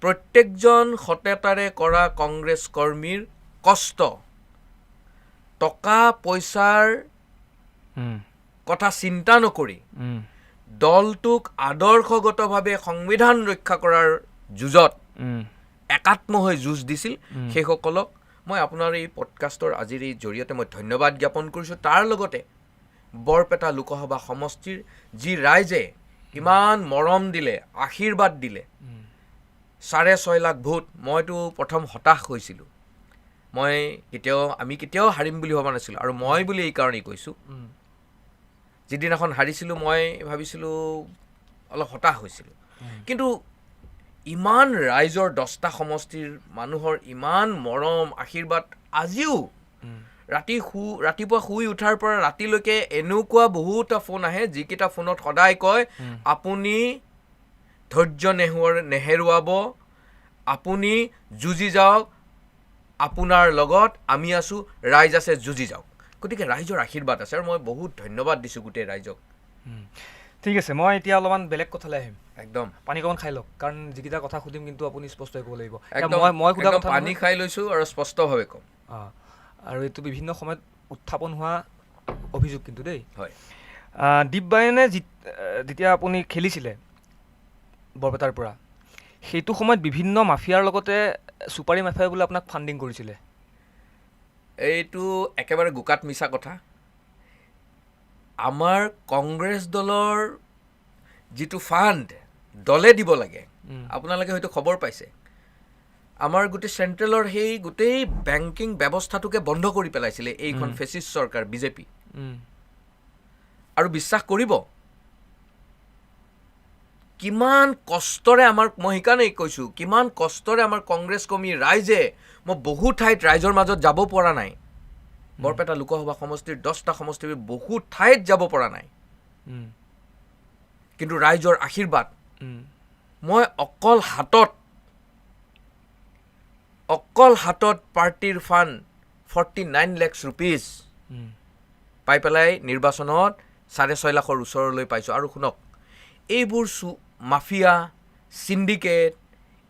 প্ৰত্যেকজন সততাৰে কৰা কংগ্ৰেছ কৰ্মীৰ কষ্ট, টকা পইচাৰ কথা চিন্তা নকৰি দলটোক আদৰ্শগতভাৱে সংবিধান ৰক্ষা কৰাৰ যুঁজত একাত্ম হৈ যুঁজ দিছিল, সেইসকলক মই আপোনাৰ এই পডকাষ্টৰ আজিৰ এই জৰিয়তে মই ধন্যবাদ জ্ঞাপন কৰিছোঁ। তাৰ লগতে বৰপেটা লোকসভা সমষ্টিৰ যি ৰাইজে ইমান মৰম দিলে, আশীৰ্বাদ দিলে, 6.5 লাখ ভোট, মইতো প্ৰথম হতাশ হৈছিলোঁ। আমি কেতিয়াও হাৰিম বুলি ভবা নাছিলোঁ। আৰু মই বুলি এই কাৰণেই কৈছোঁ, যিদিনাখন হাৰিছিলোঁ মই ভাবিছিলোঁ, অলপ হতাশ হৈছিলোঁ। কিন্তু ইমান ৰাইজৰ 10টা সমষ্টিৰ মানুহৰ ইমান মৰম আশীৰ্বাদ, আজিও ৰাতিপুৱা শুই উঠাৰ পৰা ৰাতিলৈকে এনেকুৱা বহুটা ফোন আহে, যিকেইটা ফোনত সদায় কয়, আপুনি ধৈৰ্য নেহেৰুৱাব, আপুনি যুঁজি যাওক, আপোনাৰ লগত আমি আছোঁ, ৰাইজ আছে, যুঁজি যাওক। গতিকে ৰাইজৰ আশীৰ্বাদ আছে আৰু মই বহুত ধন্যবাদ দিছোঁ গোটেই ৰাইজক। ঠিক আছে, মই এতিয়া অলপমান বেলেগ কথালৈ আহিম। একদম পানী অকণমান খাই লওক, কাৰণ যিকেইটা কথা সুধিম কিন্তু আপুনি স্পষ্ট ক'ব লাগিব। মই পানী খাই লৈছোঁ আৰু স্পষ্টভাৱে ক'ম। আৰু এইটো বিভিন্ন সময়ত উত্থাপন হোৱা অভিযোগ কিন্তু দেই। হয়, দীপবায়নে যেতিয়া আপুনি খেলিছিলে বৰপেটাৰ পৰা, সেইটো সময়ত বিভিন্ন মাফিয়াৰ লগতে চুপাৰী মাফিয়াই বোলে আপোনাক ফাণ্ডিং কৰিছিলে। এইটো একেবাৰে গোকাত মিছা কথা। আমাৰ কংগ্ৰেছ দলৰ যিটো ফাণ্ড দলে দিব লাগে, আপোনালোকে হয়তো খবৰ পাইছে, আমাৰ গোটেই চেণ্ট্ৰেলৰ সেই গোটেই বেংকিং ব্যৱস্থাটোকে বন্ধ কৰি পেলাইছিলে এইখন ফেচিষ্ট চৰকাৰ বিজেপি। আৰু বিশ্বাস কৰিব, কিমান কষ্টৰে আমাৰ, মই সেইকাৰণে কৈছোঁ, কিমান কষ্টৰে আমাৰ কংগ্ৰেছ কৰ্মী ৰাইজে, মই বহু ঠাইত ৰাইজৰ মাজত যাব পৰা নাই। বৰপেটা লোকসভা সমষ্টিৰ 10টা সমষ্টিৰ বহু ঠাইত যাব পৰা নাই, কিন্তু ৰাইজৰ আশীৰ্বাদ, মই অকল হাতত পাৰ্টিৰ ফাণ্ড 49 lakhs rupees পাই পেলাই নিৰ্বাচনত 6.5 লাখৰ ওচৰলৈ পাইছোঁ। আৰু শুনক, এইবোৰ মাফিয়া চিণ্ডিকেট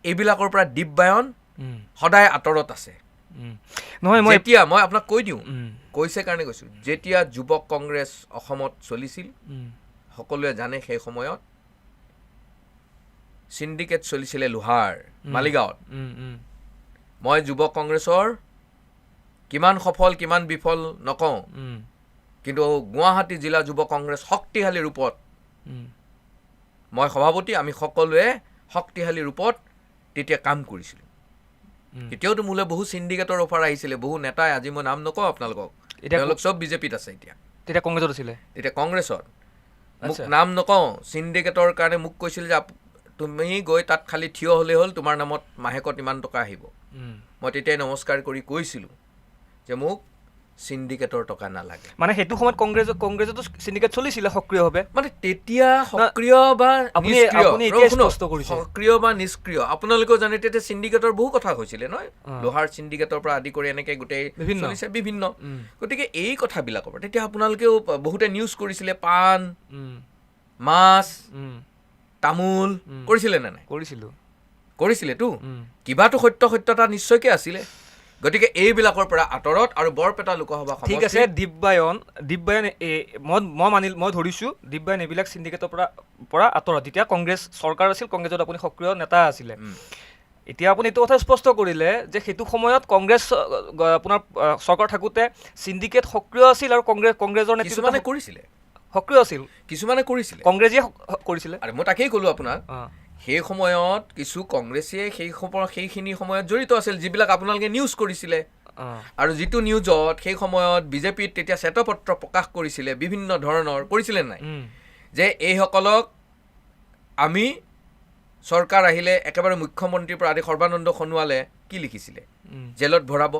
এইবিলাকৰ পৰা দীপবায়ন সদায় আঁতৰত আছে। নহয়, যেতিয়া মই আপোনাক কৈ দিওঁ, কৈছে কাৰণে কৈছোঁ, যেতিয়া যুৱক কংগ্ৰেছ অসমত চলিছিল, সকলোৱে জানে সেই সময়ত চিণ্ডিকেট চলিছিলে লোহাৰ মালিগাঁৱত। মই যুৱক কংগ্ৰেছৰ কিমান সফল কিমান বিফল নকওঁ, কিন্তু গুৱাহাটী জিলা যুৱ কংগ্ৰেছ শক্তিশালী ৰূপত, মই সভাপতি, আমি সকলোৱে শক্তিশালী ৰূপত তেতিয়া কাম কৰিছিলোঁ। তেতিয়াওতো মোলৈ বহু চিণ্ডিকেটৰ অফাৰ আহিছিলে, বহু নেতাই, আজি মই নাম নকওঁ আপোনালোকক, তেওঁলোক চব বিজেপিত আছে এতিয়া। তেতিয়া কংগ্ৰেছত আছিলে, তেতিয়া কংগ্ৰেছত, মোক নাম নকওঁ, চিণ্ডিকেটৰ কাৰণে মোক কৈছিল যে তুমি গৈ তাত খালি থিয় হ'লেই হ'ল, তোমাৰ নামত মাহেকত ইমান টকা আহিব। মই তেতিয়াই নমস্কাৰ কৰি কৈছিলোঁ যে মোক চিণ্ডিকেটৰ টকা নালাগে। মানে সেইটো সময়ত কংগ্ৰেছতো চিণ্ডিকেট চলিছিলে সক্ৰিয়ভাৱে। মানে তেতিয়া সক্ৰিয় বা নিষ্ক্ৰিয় আপোনালোকেও জানে, তেতিয়া চিণ্ডিকেটৰ বহু কথা হৈছিলে নহয়, লোহাৰ চিণ্ডিকেটৰ পৰা আদি কৰি এনেকে গোটেই চলিছে বিভিন্ন। গতিকে এই কথাবিলাকৰ পৰা তেতিয়া আপোনালোকেও বহুতে নিউজ কৰিছিলে, পাণ, মাছ, তামোল কৰিছিলে নে নাই? কৰিছিলেতো, কিবাটো সত্যতা নিশ্চয়কৈ আছিলে। গতিকে এইবিলাকৰ পৰা আঁতৰত, আৰু বৰপেটা লোকসভা ঠিক আছে, দীপবায়ন মই ধৰিছোঁ দীপবায়ন এইবিলাক চিণ্ডিকেটৰ পৰা আঁতৰত, যেতিয়া কংগ্ৰেছ চৰকাৰ আছিল, কংগ্ৰেছত আপুনি সক্ৰিয় নেতা আছিলে। এতিয়া আপুনি এইটো কথা স্পষ্ট কৰিলে যে সেইটো সময়ত কংগ্ৰেছ আপোনাৰ চৰকাৰ থাকোঁতে চিণ্ডিকেট সক্ৰিয় আছিল, আৰু কংগ্ৰেছৰ কিছুমানে কৰিছিলে, সক্ৰিয় আছিল, কিছুমানে কৰিছিলে, কংগ্ৰেছে কৰিছিলে। আৰু মই তাকেই ক'লোঁ আপোনাক, সেই সময়ত কিছু কংগ্ৰেছিয়ে সেইখিনি সময়ত জড়িত আছিল, যিবিলাক আপোনালোকে নিউজ কৰিছিলে। আৰু যিটো নিউজত সেই সময়ত বিজেপিত তেতিয়া শ্বেতপত্ৰ প্ৰকাশ কৰিছিলে, বিভিন্ন ধৰণৰ কৰিছিলে নাই, যে এইসকলক আমি চৰকাৰ আহিলে একেবাৰে মুখ্যমন্ত্ৰীৰ পৰা আদি সৰ্বানন্দ সোণোৱালে কি লিখিছিলে, জেলত ভৰাব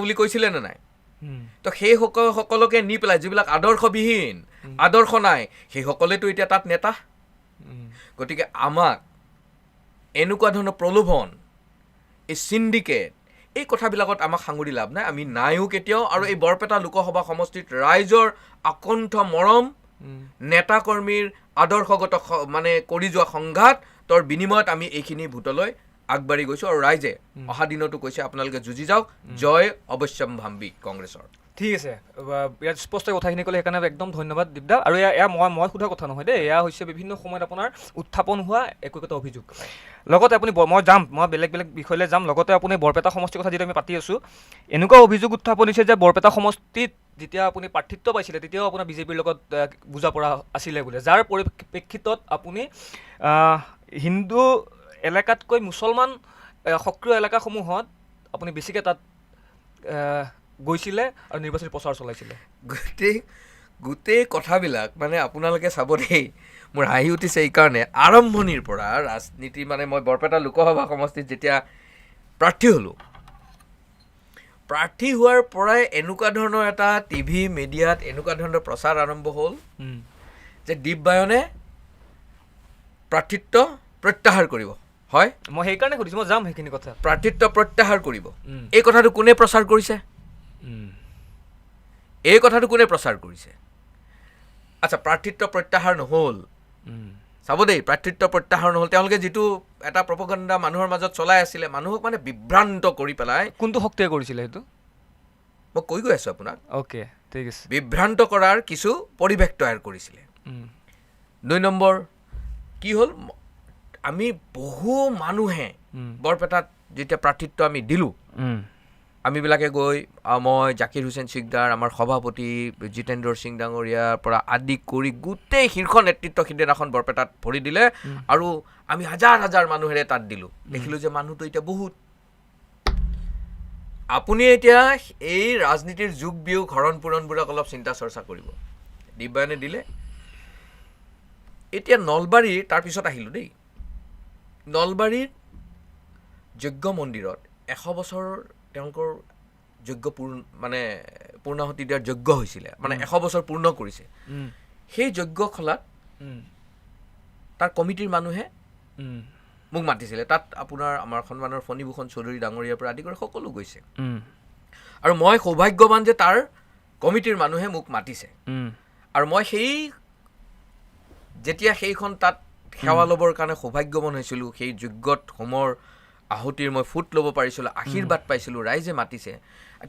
বুলি কৈছিলে নে নাই? তো সেই সকলকে নি পেলাই, যিবিলাক আদৰ্শবিহীন, আদৰ্শ নাই, সেইসকলেতো এতিয়া তাত নেতা। গতিকে আমাক এনেকুৱা ধৰণৰ প্ৰলোভন, এই চিণ্ডিকেট, এই কথাবিলাকত আমাক সাঙুৰি লাভ নাই, আমি নাইও কেতিয়াও। আৰু এই বৰপেটা লোকসভা সমষ্টিত ৰাইজৰ আকণ্ঠ মৰম, নেতা কৰ্মীৰ আদৰ্শগত মানে কৰি যোৱা সংঘাতৰ বিনিময়ত আমি এইখিনি ভোটলৈ আগবাঢ়ি গৈছোঁ। আৰু ৰাইজে অহা দিনতো কৈছে আপোনালোকে যুঁজি যাওক, জয় অৱশ্যম্ভাৱী কংগ্ৰেছৰ। ঠিক আছে, ইয়াত স্পষ্ট কথাখিনি ক'লে, সেইকাৰণে একদম ধন্যবাদ দীপদা। আৰু এয়া মই সোধা কথা নহয় দেই, এয়া হৈছে বিভিন্ন সময়ত আপোনাৰ উত্থাপন হোৱা একো অভিযোগ। লগতে আপুনি মই বেলেগ বিষয়লৈ যাম, লগতে আপুনি বৰপেটা সমষ্টিৰ কথা যিটো আমি পাতি আছোঁ, এনেকুৱা অভিযোগ উত্থাপন হৈছে যে বৰপেটা সমষ্টিত যেতিয়া আপুনি প্ৰাৰ্থিত্ব পাইছিলে, তেতিয়াও আপোনাৰ বিজেপিৰ লগত বুজা পৰা আছিলে বোলে, যাৰ পৰিপ্ৰেক্ষিতত আপুনি হিন্দু এলেকাতকৈ মুছলমান সক্ৰিয় এলেকাসমূহত আপুনি বেছিকৈ তাত গৈছিলে আৰু নিৰ্বাচনী প্ৰচাৰ চলাইছিলে। গোটেই কথাবিলাক মানে আপোনালোকে চাব দেই, মোৰ হাঁহি উঠিছে এইকাৰণে, আৰম্ভণিৰ পৰা ৰাজনীতি, মানে মই বৰপেটা লোকসভা সমষ্টিত যেতিয়া প্ৰাৰ্থী হ'লোঁ, প্ৰাৰ্থী হোৱাৰ পৰাই এনেকুৱা ধৰণৰ এটা টিভি মিডিয়াত এনেকুৱা ধৰণৰ প্ৰচাৰ আৰম্ভ হ'ল যে দীপবায়নে প্ৰাৰ্থিত্ব প্ৰত্যাহাৰ কৰিব। হয়, মই সেইকাৰণে সুধিছোঁ, মই যাম সেইখিনি কথা। প্ৰাৰ্থিত্ব প্ৰত্যাহাৰ কৰিব, এই কথাটো কোনে প্ৰচাৰ কৰিছে? এই কথাটো কোনে প্ৰচাৰ কৰিছে? আচ্ছা, প্ৰাৰ্থিত্ব প্ৰত্যাহাৰ নহ'ল, চাব দেই, প্ৰাৰ্থিত্ব প্ৰত্যাহাৰ নহ'ল, তেওঁলোকে যিটো এটা প্ৰপগণ্ডা মানুহৰ মাজত চলাই আছিলে, মানুহক মানে বিভ্ৰান্ত কৰি পেলাই। কোনটো শক্তিয়ে কৰিছিলে সেইটো? মই কৈ গৈ আছোঁ আপোনাক। অ'কে, ঠিক আছে। বিভ্ৰান্ত কৰাৰ কিছু পৰিৱেশ তৈয়াৰ কৰিছিলে। 2 নম্বৰ কি হ'ল, আমি বহু মানুহে বৰপেটাত যেতিয়া প্ৰাৰ্থিত্ব আমি দিলোঁ, আমিবিলাকে গৈ মই জাকিৰ হুছেইন চিকদাৰ, আমাৰ সভাপতি জিতেন্দ্ৰ সিং ডাঙৰীয়াৰ পৰা আদি কৰি গোটেই শীৰ্ষ নেতৃত্ব সিদিনাখন বৰপেটাত ভৰি দিলে আৰু আমি হাজাৰ হাজাৰ মানুহেৰে তাত দিলোঁ। দেখিলোঁ যে মানুহটো এতিয়া বহুত। আপুনি এতিয়া এই ৰাজনীতিৰ যোগ বিয়োগ হৰণ পুৰণবোৰক অলপ চিন্তা চৰ্চা কৰিব। দিব্যায়নে দিলে। এতিয়া নলবাৰীৰ, তাৰপিছত আহিলোঁ দেই, নলবাৰীৰ যজ্ঞ মন্দিৰত 100 বছৰ তেওঁলোকৰ যজ্ঞ পূৰ্ণাহুতি দিয়াৰ যজ্ঞ হৈছিলে, মানে 100 বছৰ পূৰ্ণ কৰিছে। সেই যজ্ঞশালাত তাৰ কমিটিৰ মানুহে মোক মাতিছিলে। তাত আপোনাৰ আমাৰ সন্মানৰ ফণীভূষণ চৌধুৰী ডাঙৰীয়াৰ পৰা আদি কৰি সকলো গৈছে। আৰু মই সৌভাগ্যৱান যে তাৰ কমিটিৰ মানুহে মোক মাতিছে। আৰু মই যেতিয়া সেইখন তাত সেৱা ল'বৰ কাৰণে সৌভাগ্যৱান হৈছিলোঁ, সেই যজ্ঞত হোমৰ আহুতিৰ মই ফুট ল'ব পাৰিছিলোঁ, আশীৰ্বাদ পাইছিলোঁ, ৰাইজে মাতিছে।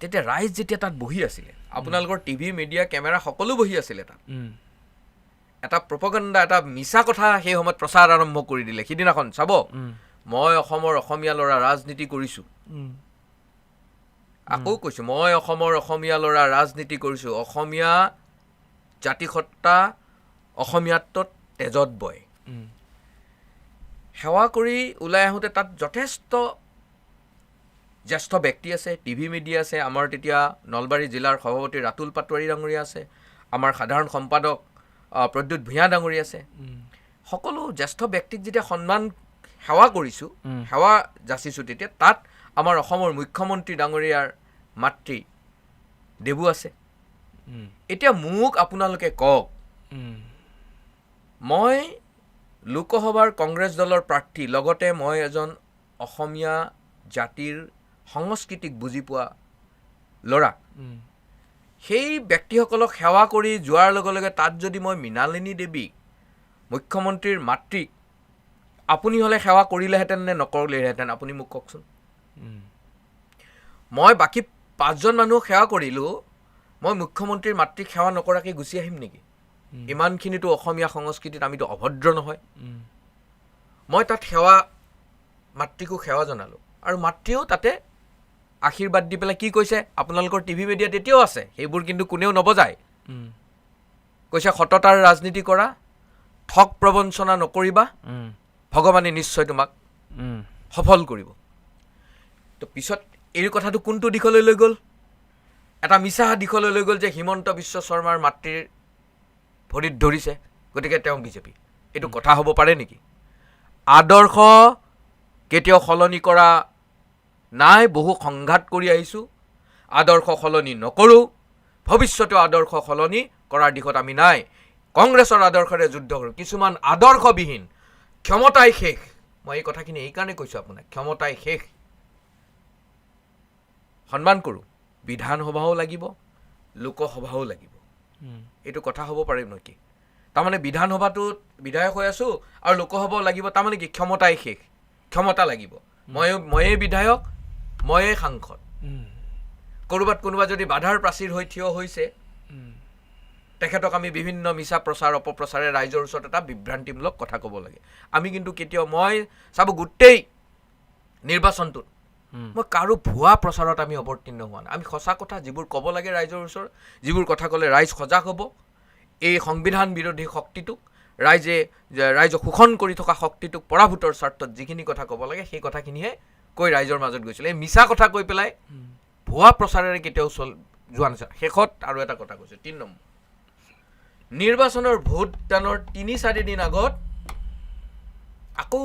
তেতিয়া ৰাইজ যেতিয়া তাত বহি আছিলে, আপোনালোকৰ টিভি মিডিয়া কেমেৰা সকলো বহি আছিলে তাত, এটা প্ৰপগেণ্ডা, এটা মিছা কথা সেই সময়ত প্ৰচাৰ আৰম্ভ কৰি দিলে। সিদিনাখন চাব, মই অসমৰ অসমীয়া ল'ৰা ৰাজনীতি কৰিছোঁ। আকৌ কৈছোঁ, মই অসমৰ অসমীয়া ল'ৰা ৰাজনীতি কৰিছোঁ। অসমীয়া জাতিসত্তা অসমীয়াত্বত তেজত বয়। সেৱা কৰি ওলাই আহোঁতে তাত যথেষ্ট জ্যেষ্ঠ ব্যক্তি আছে, টিভি মিডিয়া আছে। আমাৰ তেতিয়া নলবাৰী জিলাৰ সভাপতি ৰাতুল পাটোৱাৰী ডাঙৰীয়া আছে, আমাৰ সাধাৰণ সম্পাদক প্ৰদ্যুৎ ভূঞা ডাঙৰীয়া আছে। সকলো জ্যেষ্ঠ ব্যক্তিক যেতিয়া সন্মান সেৱা কৰিছোঁ, সেৱা যাচিছোঁ, তেতিয়া তাত আমাৰ অসমৰ মুখ্যমন্ত্ৰী ডাঙৰীয়াৰ মাতৃ দেৱু আছে। এতিয়া মোক আপোনালোকে কওক, মই লোকসভাৰ কংগ্ৰেছ দলৰ প্ৰাৰ্থী, লগতে মই এজন অসমীয়া জাতিৰ সংস্কৃতিক বুজি পোৱা ল'ৰা। সেই ব্যক্তিসকলক সেৱা কৰি যোৱাৰ লগে লগে তাত যদি মই মৃণালিনী দেৱী মুখ্যমন্ত্ৰীৰ মাতৃক আপুনি হ'লে সেৱা কৰিলেহেঁতেন নে নকৰিলেহেঁতেন, আপুনি মোক কওকচোন। মই বাকী 5জন মানুহক সেৱা কৰিলোঁ, মই মুখ্যমন্ত্ৰীৰ মাতৃক সেৱা নকৰাকৈ গুচি আহিম নেকি? ইমানখিনিতো অসমীয়া সংস্কৃতিত আমিতো অভদ্ৰ নহয়। মই তাত মাতৃকো সেৱা জনালোঁ, আৰু মাতৃয়েও তাতে আশীৰ্বাদ দি পেলাই কি কৈছে, আপোনালোকৰ টিভি মিডিয়াত এতিয়াও আছে, সেইবোৰ কিন্তু কোনেও নবজায়। কৈছে, সততাৰ ৰাজনীতি কৰা, ঠগ প্ৰবঞ্চনা নকৰিবা, ভগৱানে নিশ্চয় তোমাক সফল কৰিব। তো পিছত এই কথাটো কোনটো দিশলৈ লৈ গ'ল? এটা মিছা দিশলৈ লৈ গ'ল যে হিমন্ত বিশ্ব শৰ্মাৰ মাতৃৰ ভৰিত ধৰিছে, গতিকে তেওঁ বিজেপি। এইটো কথা হ'ব পাৰে নেকি? আদৰ্শ কেতিয়াও সলনি কৰা নাই, বহু সংঘাত কৰি আহিছোঁ, আদৰ্শ সলনি নকৰোঁ, ভৱিষ্যতেও আদৰ্শ সলনি কৰাৰ দিশত আমি নাই। কংগ্ৰেছৰ আদৰ্শৰে যুদ্ধ কৰোঁ, কিছুমান আদৰ্শবিহীন, ক্ষমতাই শেষ। মই এই কথাখিনি এইকাৰণে কৈছোঁ আপোনাক, ক্ষমতাই শেষ। সন্মান কৰোঁ, বিধানসভাও লাগিব, লোকসভাও লাগিব। এইটো কথা হ'ব পাৰে নেকি? তাৰমানে বিধানসভাটোত বিধায়ক হৈ আছোঁ আৰু লোকসভাও লাগিব, তাৰমানে কি ক্ষমতাই শেষ, ক্ষমতা লাগিব। ময়ে বিধায়ক, ময়ে সাংসদ। ক'ৰবাত কোনোবা যদি বাধাৰ প্ৰাচীৰ হৈ থিয় হৈছে, তেখেতক আমি বিভিন্ন মিছা প্ৰচাৰ অপপ্ৰচাৰে ৰাইজৰ ওচৰত এটা বিভ্ৰান্তিমূলক কথা ক'ব লাগে। আমি কিন্তু কেতিয়াও, মই চাব গোটেই নিৰ্বাচনটোত মই কাৰো ভুৱা প্ৰচাৰত আমি অৱতীৰ্ণ হোৱা নাই। আমি সঁচা কথা যিবোৰ ক'ব লাগে ৰাইজৰ ওচৰত, যিবোৰ কথা ক'লে ৰাইজ সজাগ হ'ব, এই সংবিধান বিৰোধী শক্তিটোক, ৰাইজক শোষণ কৰি থকা শক্তিটোক পৰাভূতৰ স্বাৰ্থত যিখিনি কথা ক'ব লাগে, সেই কথাখিনিহে কৈ ৰাইজৰ মাজত গৈছিল। এই মিছা কথা কৈ পেলাই ভুৱা প্ৰচাৰেৰে কেতিয়াও যোৱা নাছিল। শেষত আৰু এটা কথা কৈছোঁ, 3 নম্বৰ, নিৰ্বাচনৰ ভোটদানৰ 3-4 দিন আগত আকৌ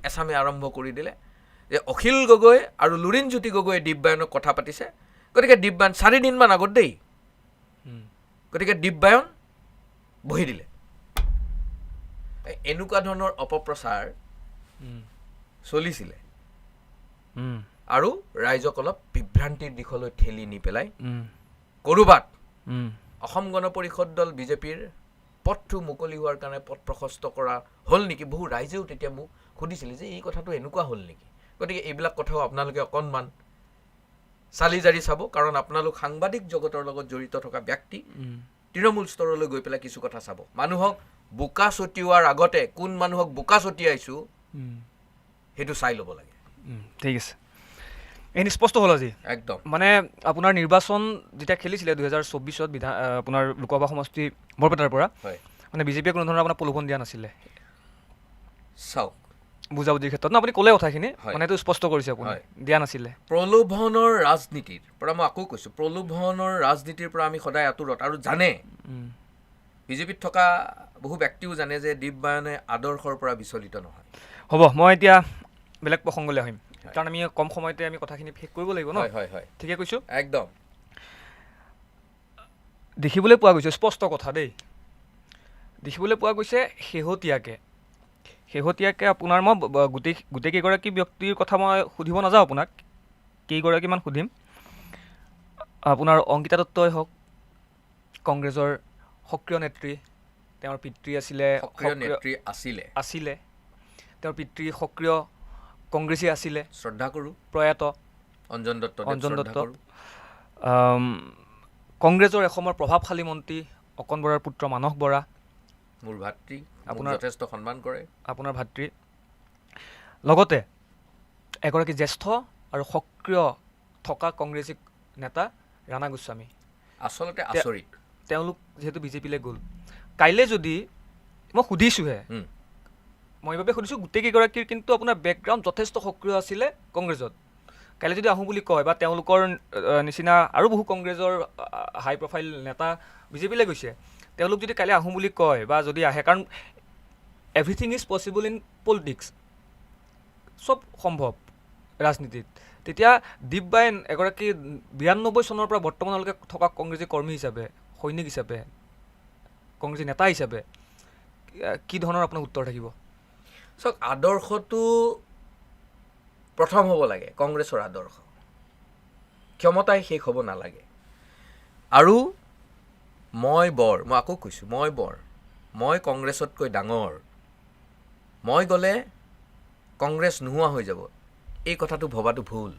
এছামে আৰম্ভ কৰি দিলে যে অখিল গগৈ আৰু লুৰিণজ্যোতি গগৈয়ে দিব্যায়নক কথা পাতিছে, গতিকে দিব্যায়ন 4 দিনমান আগত দেই, গতিকে দিব্যায়ন বহি দিলে। এনেকুৱা ধৰণৰ অপপ্ৰচাৰ চলিছিলে আৰু ৰাইজক অলপ বিভ্ৰান্তিৰ দিশলৈ ঠেলি নি পেলাই ক'ৰবাত অসম গণ পৰিষদ দল বিজেপিৰ পথটো মুকলি হোৱাৰ কাৰণে পথ প্ৰশস্ত কৰা হ'ল নেকি? বহু ৰাইজেও তেতিয়া মোক সুধিছিলে যে এই কথাটো এনেকুৱা হ'ল নেকি? গতিকে এইবিলাক কথাও আপোনালোকে অকণমান চালি জাৰি চাব, কাৰণ আপোনালোক সাংবাদিক জগতৰ লগত জড়িত থকা ব্যক্তি, তৃণমূল স্তৰলৈ গৈ পেলাই কিছু কথা চাব। মানুহক বোকা ছটিওৱাৰ আগতে কোন মানুহক বোকা ছটিয়াইছোঁ সেইটো চাই ল'ব লাগে। ঠিক আছে। এই স্পষ্ট হ'ল আজি একদম মানে আপোনাৰ নিৰ্বাচন যেতিয়া খেলিছিলে 2024 আপোনাৰ লোকসভা সমষ্টি বৰপেটাৰ পৰা হয় মানে বিজেপিয়ে কোনো ধৰণৰ আপোনাৰ প্ৰলোভন দিয়া নাছিলে চাওক বুজাবুজিৰ ক্ষেত্ৰত ন আপুনি ক'লে কথাখিনি হয়। মানে এইটো স্পষ্ট কৰিছে আপুনি হয়। দিয়া নাছিলে প্ৰলোভনৰ ৰাজনীতিৰ পৰা মই আকৌ কৈছোঁ প্ৰলোভনৰ ৰাজনীতিৰ পৰা আমি সদায় আঁতৰত আৰু জানে বিজেপিত থকা বহু ব্যক্তিও জানে যে দীপবায়নে আদৰ্শৰ পৰা বিচলিত নহয় হ'ব মই এতিয়া বেলেগ প্ৰসংগলৈ আহিম হয়। কাৰণ আমি কম সময়তে আমি কথাখিনি শেষ কৰিব লাগিব ন হয় হয় হয় ঠিকে কৈছোঁ একদম দেখিবলৈ পোৱা গৈছে স্পষ্ট কথা দেই দেখিবলৈ পোৱা গৈছে শেহতীয়াকৈ আপোনাৰ মই গোটেইকেইগৰাকী ব্যক্তিৰ কথা মই সুধিব নাযাওঁ আপোনাক কেইগৰাকীমান সুধিম আপোনাৰ অংকিতা দত্তই হওক কংগ্ৰেছৰ সক্ৰিয় নেত্ৰী তেওঁৰ পিতৃ সক্ৰিয় নেত্ৰী আছিলে তেওঁৰ পিতৃ সক্ৰিয় কংগ্ৰেছী আছিলে শ্ৰদ্ধা কৰোঁ প্ৰয়াত অঞ্জন দত্ত কংগ্ৰেছৰ এসময়ৰ প্ৰভাৱশালী মন্ত্ৰী অকণ বৰাৰ পুত্ৰ মানস বৰা মোৰ ভাতৃ আপোনাৰ যথেষ্ট সন্মান কৰে আপোনাৰ ভাতৃ লগতে এগৰাকী জ্যেষ্ঠ আৰু সক্ৰিয় থকা কংগ্ৰেছী নেতা ৰাণা গোস্বামী আচলতে আচৰিত তেওঁলোক যিহেতু বিজেপিলৈ গ'ল কাইলৈ যদি মই সুধিছোঁহে মই এইবাবে সুধিছোঁ গোটেইকেইগৰাকীৰ কিন্তু আপোনাৰ বেকগ্ৰাউণ্ড যথেষ্ট সক্ৰিয় আছিলে কংগ্ৰেছত কাইলৈ যদি আহোঁ বুলি কয় বা তেওঁলোকৰ নিচিনা আৰু বহু কংগ্ৰেছৰ হাই প্ৰফাইল নেতা বিজেপিলৈ গৈছে তেওঁলোক যদি কাইলৈ আহোঁ বুলি কয় বা যদি আহে কাৰণ everything is possible in politics চব সম্ভৱ ৰাজনীতিত তেতিয়া দীপবায়ন এগৰাকী 92 চনৰ পৰা বৰ্তমানলৈকে থকা কংগ্ৰেছী কৰ্মী হিচাপে সৈনিক হিচাপে কংগ্ৰেছী নেতা হিচাপে কি ধৰণৰ আপোনাৰ উত্তৰ থাকিব চাওক আদৰ্শটো প্ৰথম হ'ব লাগে কংগ্ৰেছৰ আদৰ্শ ক্ষমতাই শেষ হ'ব নালাগে আৰু মই আকৌ কৈছোঁ মই কংগ্ৰেছতকৈ ডাঙৰ মই গ'লে কংগ্ৰেছ নোহোৱা হৈ যাব এই কথাটো ভবাটো ভুল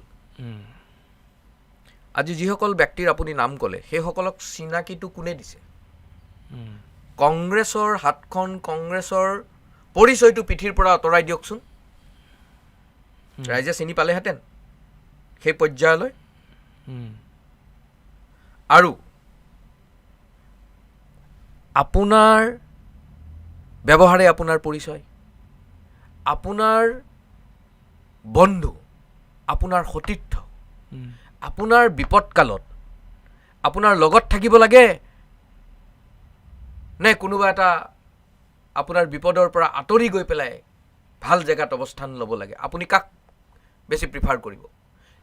আজি যিসকল ব্যক্তিৰ আপুনি নাম ক'লে সেইসকলক চিনাকিটো কোনে দিছে কংগ্ৰেছৰ হাতখন কংগ্ৰেছৰ পৰিচয়টো পিঠিৰ পৰা আঁতৰাই দিয়কচোন ৰাইজে চিনি পালেহেঁতেন সেই পৰ্যায়লৈ আৰু আপোনাৰ ব্যৱহাৰে আপোনাৰ পৰিচয় আপোনাৰ বন্ধু আপোনাৰ সতীৰ্থ আপোনাৰ বিপদকালত আপোনাৰ লগত থাকিব লাগে নে কোনোবা এটা আপোনাৰ বিপদৰ পৰা আঁতৰি গৈ পেলাই ভাল জেগাত অৱস্থান ল'ব লাগে আপুনি কাক বেছি প্ৰিফাৰ কৰিব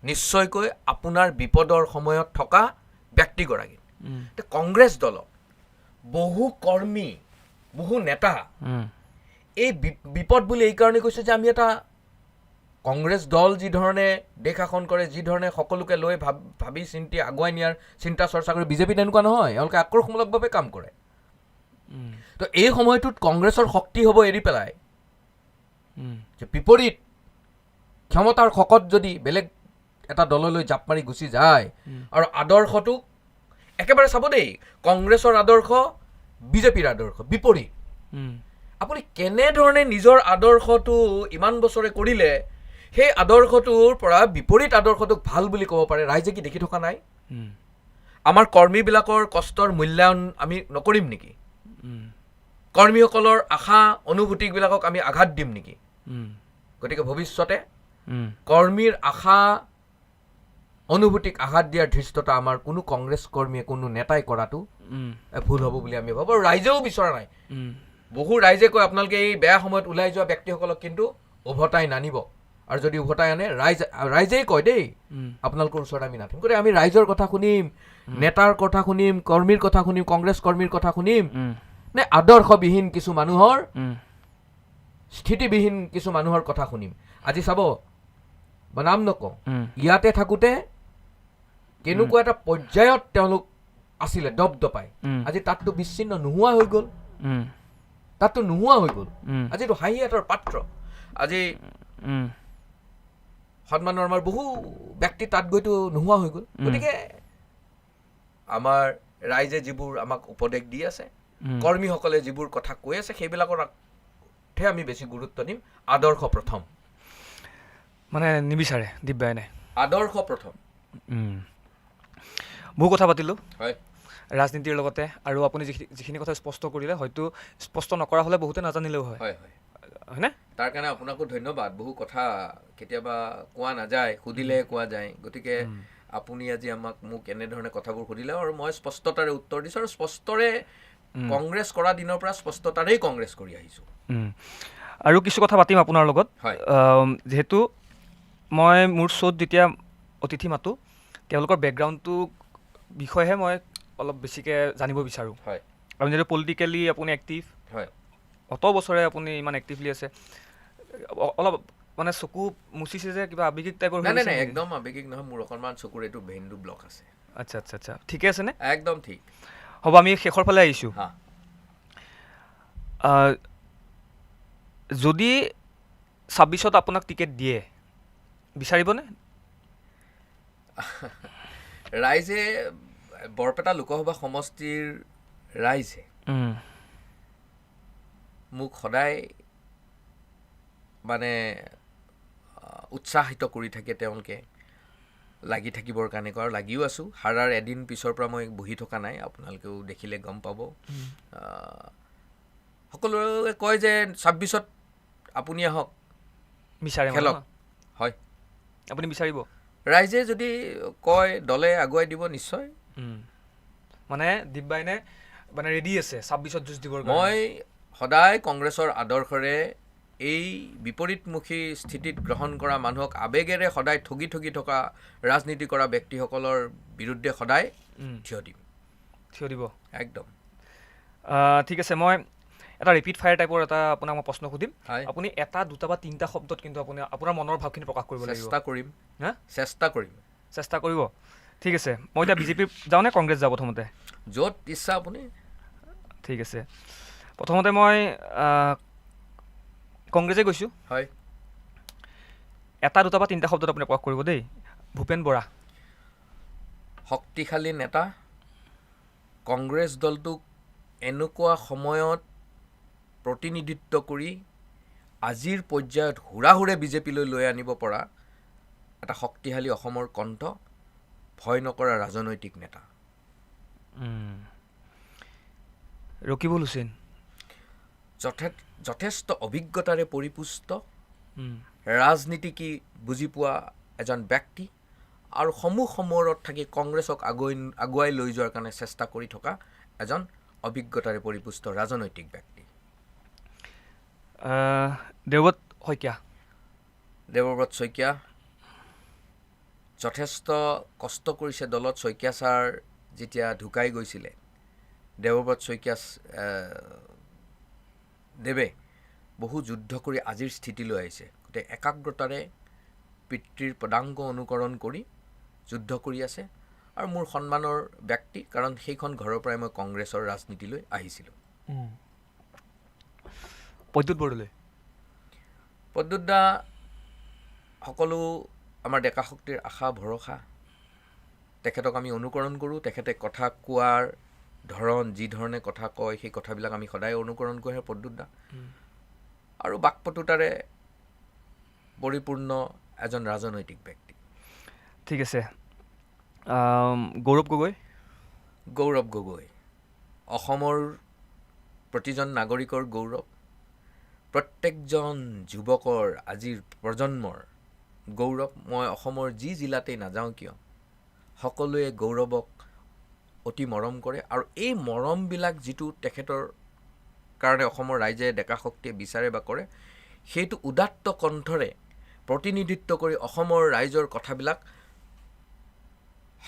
নিশ্চয়কৈ আপোনাৰ বিপদৰ সময়ত থকা ব্যক্তিগৰাকী কংগ্ৰেছ দলত বহু কৰ্মী বহু নেতা এই বিপদ বুলি এইকাৰণে কৈছে যে আমি এটা কংগ্ৰেছ দল যি ধৰণে দেশ শাসন কৰে যি ধৰণে সকলোকে লৈ ভাবি চিন্তি আগুৱাই নিয়াৰ চিন্তা চৰ্চা কৰি বিজেপি তেনেকুৱা নহয় এওঁলোকে আক্ৰমণমূলকভাৱে কাম কৰে তো এই সময়টোত কংগ্ৰেছৰ শক্তি হ'ব এৰি পেলাই যে বিপৰীত ক্ষমতাৰ শকত যদি বেলেগ এটা দললৈ জাপ মাৰি গুচি যায় আৰু আদৰ্শটো একেবাৰে চাব দেই কংগ্ৰেছৰ আদৰ্শ বিজেপিৰ আদৰ্শ বিপৰীত আপুনি কেনেধৰণে নিজৰ আদৰ্শটো ইমান বছৰে কৰিলে সেই আদৰ্শটোৰ পৰা বিপৰীত আদৰ্শটোক ভাল বুলি ক'ব পাৰে ৰাইজে কি দেখি থকা নাই আমাৰ কৰ্মীবিলাকৰ কষ্টৰ মূল্যায়ন আমি নকৰিম নেকি কৰ্মীসকলৰ আশা অনুভূতিবিলাকক আমি আঘাত দিম নেকি গতিকে ভৱিষ্যতে কৰ্মীৰ আশা অনুভূতিক আঘাত দিয়াৰ ধৃষ্টতা আমাৰ কোনো কংগ্ৰেছ কৰ্মীয়ে কোনো নেতাই কৰাটো ভুল হ'ব বুলি আমি ভাবোঁ আৰু ৰাইজেও বিচৰা নাই বহু ৰাইজে কয় আপোনালোকে এই বেয়া সময়ত ওলাই যোৱা ব্যক্তিসকলক কিন্তু উভতাই নানিব আৰু যদি উভতাই আনে ৰাইজেই কয় দেই আপোনালোকৰ ওচৰত আমি নাথাকিম গতিকে আমি ৰাইজৰ কথা শুনিম নেতাৰ কথা শুনিম কৰ্মীৰ কথা শুনিম কংগ্ৰেছ কৰ্মীৰ কথা শুনিম নে আদৰ্শবিহীন কিছু মানুহৰ স্থিতিবিহীন কিছু মানুহৰ কথা শুনিম আজি চাব নাম নকওঁ ইয়াতে থাকোঁতে কেনেকুৱা এটা পৰ্যায়ত তেওঁলোক আছিলে দপদপাই আজি তাততো বিচ্ছিন্ন নোহোৱা হৈ গ'ল আজিতো হাঁহি এটাৰ পাত্ৰ আজি সন্মানৰ আমাৰ বহু ব্যক্তি তাত গৈতো নোহোৱা হৈ গ'ল গতিকে আমাৰ ৰাইজে যিবোৰ আমাক উপদেশ দি আছে কৰ্মীসকলে যিবোৰ কথা কৈ আছে সেইবিলাকতহে আমি বেছি গুৰুত্ব দিম আদৰ্শ প্ৰথম মানে নিবিচাৰে দীপবায়নে আদৰ্শ প্ৰথম। বহু কথা পাতিলোঁ হয় ৰাজনীতিৰ লগতে, আৰু আপুনি যিখিনি কথা স্পষ্ট কৰিলে হয়তো স্পষ্ট নকৰা হ'লে বহুতে নাজানিলেও হয়, হয় হয় হয়নে? তাৰ কাৰণে আপোনাকো ধন্যবাদ। বহু কথা কেতিয়াবা কোৱা নাযায়, সুধিলেহে কোৱা যায়। গতিকে আপুনি আজি মোক এনেধৰণে কথাবোৰ সুধিলে আৰু মই স্পষ্টতাৰে উত্তৰ দিছোঁ, আৰু স্পষ্টৰে কংগ্ৰেছ কৰা দিনৰ পৰা স্পষ্টতাৰেই কংগ্ৰেছ কৰি আহিছোঁ। আৰু কিছু কথা পাতিম আপোনাৰ লগত। হয় যিহেতু মই মোৰ শ্ব'ত যেতিয়া অতিথি মাতোঁ তেওঁলোকৰ বেকগ্ৰাউণ্ডটো বিষয়েহে মই অলপ বেছিকৈ জানিব বিচাৰোঁ। হয় আপুনি যিহেতু পলিটিকেলি আপুনি এক্টিভ, হয় অত বছৰে আপুনি ইমান এক্টিভলি আছে, অলপ মানে চকু মুচিছে যে কিবা আৱেগিক টাইপৰ নাই নাই নাই, একদম আৱেগিক নহয়। মোৰ অকণমান চকুৰ এইটো ভেইনটো ব্লক আছে। আচ্ছা আচ্ছা আচ্ছা, ঠিকে আছেনে? একদম ঠিক। হ'ব, আমি শেষৰ ফালে আহিছোঁ। হা যদি 26ত আপোনাক টিকেট দিয়ে, বিচাৰিবনে? ৰাইজে, বৰপেটা লোকসভা সমষ্টিৰ ৰাইজে মোক সদায় মানে উৎসাহিত কৰি থাকে। তেওঁলোকে লাগি থাকিবৰ কাৰণে কয়, আৰু লাগিও আছোঁ। হাৰাৰ এদিন পিছৰ পৰা মই বহি থকা নাই, আপোনালোকেও দেখিলে গম পাব। সকলোৱে কয় যে 26ত আপুনি আহক, বিচাৰে খেলক। হয়, আপুনি বিচাৰিব? ৰাইজে যদি কয়, দলে আগুৱাই দিব, নিশ্চয়। মানে দিব্যাইনে মানে ৰেডি আছে 26ত যুঁজ দিবৰ কাৰণে? মই সদায় কংগ্ৰেছৰ আদৰ্শৰে এই বিপৰীতমুখী স্থিতিত গ্ৰহণ কৰা মানুহক আৱেগেৰে সদায় ঠগি ঠগি থকা ৰাজনীতি কৰা ব্যক্তিসকলৰ বিৰুদ্ধে সদায় থিয় দিম। থিয় দিব? একদম। ঠিক আছে, মই এটা ৰিপিট ফায়াৰ টাইপৰ এটা আপোনাক মই প্ৰশ্ন সুধিম। হয়, আপুনি এটা, দুটা বা তিনিটা শব্দত কিন্তু আপুনি আপোনাৰ মনৰ ভাৱখিনি প্ৰকাশ কৰিব লাগিব। চেষ্টা কৰিম। হা, চেষ্টা কৰিম। চেষ্টা কৰিব? ঠিক আছে, মই এতিয়া বিজেপি যাওঁ নে কংগ্ৰেছ যাওঁ প্ৰথমতে? য'ত ইচ্ছা আপুনি। ঠিক আছে, প্ৰথমতে মই কংগ্ৰেছে গৈছোঁ। হয়, এটা, দুটা বা তিনিটা শব্দত আপুনি প্ৰকাশ কৰিব দেই। ভূপেন বৰা। শক্তিশালী নেতা। কংগ্ৰেছ দলটোক এনেকুৱা সময়ত প্ৰতিনিধিত্ব কৰি আজিৰ পৰ্যায়ত হুৰাহুৰে বিজেপিলৈ লৈ আনিব পৰা এটা শক্তিশালী অসমৰ কণ্ঠ, ভয় নকৰা ৰাজনৈতিক নেতা। ৰকিবুল হুছেইন। যথেষ্ট অভিজ্ঞতাৰে পৰিপুষ্ট, ৰাজনীতি কি বুজি পোৱা এজন ব্যক্তি, আৰু সমূহ সময়ত থাকি কংগ্ৰেছক আগুৱাই লৈ যোৱাৰ কাৰণে চেষ্টা কৰি থকা এজন অভিজ্ঞতাৰে পৰিপুষ্ট ৰাজনৈতিক ব্যক্তি। দেৱব্ৰত শইকীয়া। দেৱব্ৰত শইকীয়া যথেষ্ট কষ্ট কৰিছে দলত। শইকীয়া ছাৰ যেতিয়া ঢুকাই গৈছিলে, দেৱব্ৰত শইকীয়া দেৱে বহু যুদ্ধ কৰি আজিৰ স্থিতিলৈ আহিছে। গতিকে একাগ্ৰতাৰে পিতৃৰ পদাংক অনুকৰণ কৰি যুদ্ধ কৰি আছে, আৰু মোৰ সন্মানৰ ব্যক্তি, কাৰণ সেইখন ঘৰৰ পৰাই মই কংগ্ৰেছৰ ৰাজনীতিলৈ আহিছিলোঁ। প্ৰদ্যুৎ বৰদলৈ। প্ৰদ্যুৎ দা সকলো আমাৰ ডেকা শক্তিৰ আশা ভৰসা। তেখেতক আমি অনুকৰণ কৰোঁ। তেখেতে কথা কোৱাৰ ধৰণ, যি ধৰণে কথা কয়, সেই কথাবিলাক আমি সদায় অনুকৰণ কৰোঁ প্ৰদ্যুৎ দা। আৰু বাকপটুতাৰে পৰিপূৰ্ণ এজন ৰাজনৈতিক ব্যক্তি। ঠিক আছে, গৌৰৱ গগৈ। গৌৰৱ গগৈ অসমৰ প্ৰতিজন নাগৰিকৰ গৌৰৱ, প্ৰত্যেকজন যুৱকৰ, আজিৰ প্ৰজন্মৰ গৌৰৱ। মই অসমৰ যি জিলাতেই নাযাওঁ কিয়, সকলোৱে গৌৰৱক অতি মৰম কৰে, আৰু এই মৰমবিলাক যিটো তেখেতৰ কাৰণে অসমৰ ৰাইজে, ডেকা শক্তিয়ে বিচাৰে বা কৰে, সেইটো উদাত্ত কণ্ঠৰে প্ৰতিনিধিত্ব কৰি অসমৰ ৰাইজৰ কথাবিলাক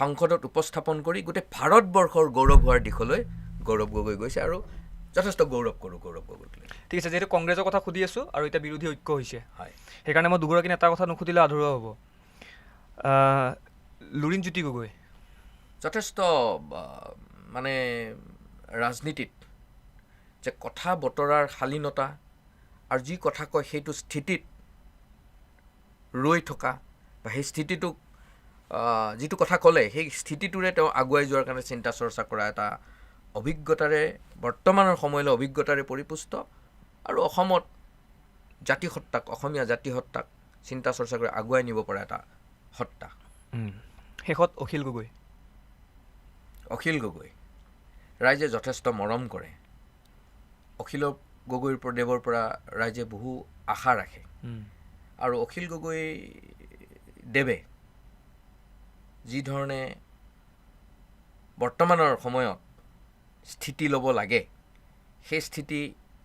সংসদত উপস্থাপন কৰি গোটেই ভাৰতবৰ্ষৰ গৌৰৱ হোৱাৰ দিশলৈ গৌৰৱ গগৈ গৈছে, আৰু যথেষ্ট গৌৰৱ কৰোঁ গৌৰৱ গগৈক। ঠিক আছে, যিহেতু কংগ্ৰেছৰ কথা সুধি আছোঁ আৰু এতিয়া বিৰোধী ঐক্য হৈছে, হয়, সেইকাৰণে মই দুগৰাকী নেতাৰ কথা নুসুধিলে আধৰুৱা হ'ব। লুৰিণজ্যোতি গগৈ। যথেষ্ট মানে ৰাজনীতিত যে কথা বতৰাৰ শালীনতা, আৰু যি কথা কয় সেইটো স্থিতিত ৰৈ থকা, বা সেই স্থিতিটোক যিটো কথা ক'লে সেই স্থিতিটোৰে তেওঁ আগুৱাই যোৱাৰ কাৰণে চিন্তা চৰ্চা কৰা এটা অভিজ্ঞতাৰে, বৰ্তমানৰ সময়লৈ অভিজ্ঞতাৰে পৰিপুষ্ট, আৰু অসমত জাতিসত্তাক, অসমীয়া জাতিসত্তাক চিন্তা চৰ্চা কৰি আগুৱাই নিব পৰা এটা সত্তা। শেষত অখিল গগৈ। অখিল গগৈ ৰাইজে যথেষ্ট মৰম কৰে। অখিল গগৈৰ দেৱৰ পৰা ৰাইজে বহু আশা ৰাখে আৰু অখিল গগৈ দেৱে যিধৰণে বৰ্তমানৰ সময়ত স্থিতি ল'ব লাগে সেই স্থিতি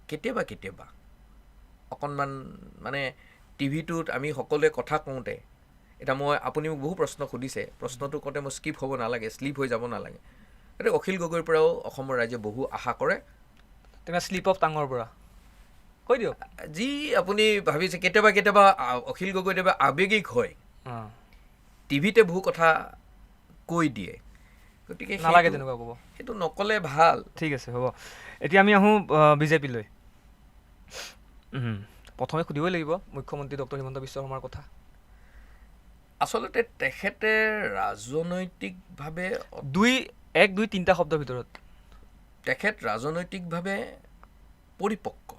কেতিয়াবা কেতিয়াবা অকণমান মানে টিভিটোত আমি সকলোৱে কথা কওঁতে এতিয়া আপুনি মোক বহু প্ৰশ্ন সুধিছে, প্ৰশ্নটো কওঁতে মই স্কিপ হ'ব নালাগে, শ্লিপ হৈ যাব নালাগে। গতিকে অখিল গগৈৰ পৰাও অসমৰ ৰাইজে বহু আশা কৰে। তেনে শ্লিপ অফ টাঙৰ পৰা কৈ দিয়ক। যি আপুনি ভাবিছে কেতিয়াবা কেতিয়াবা অখিল গগৈদেৱে আৱেগিক হয়, টিভিতে বহু কথা কৈ দিয়ে, গতিকে নালাগে তেনেকুৱা ক'ব, সেইটো নক'লে ভাল। ঠিক আছে, হ'ব। এতিয়া আমি আহোঁ বিজেপিলৈ। প্ৰথমে সুধিবই লাগিব মুখ্যমন্ত্ৰী ডক্টৰ হিমন্ত বিশ্ব শৰ্মাৰ কথা। আচলতে তেখেতে ৰাজনৈতিকভাৱে 1, 2, 3টা শব্দৰ ভিতৰত তেখেত ৰাজনৈতিকভাৱে পৰিপক্ক,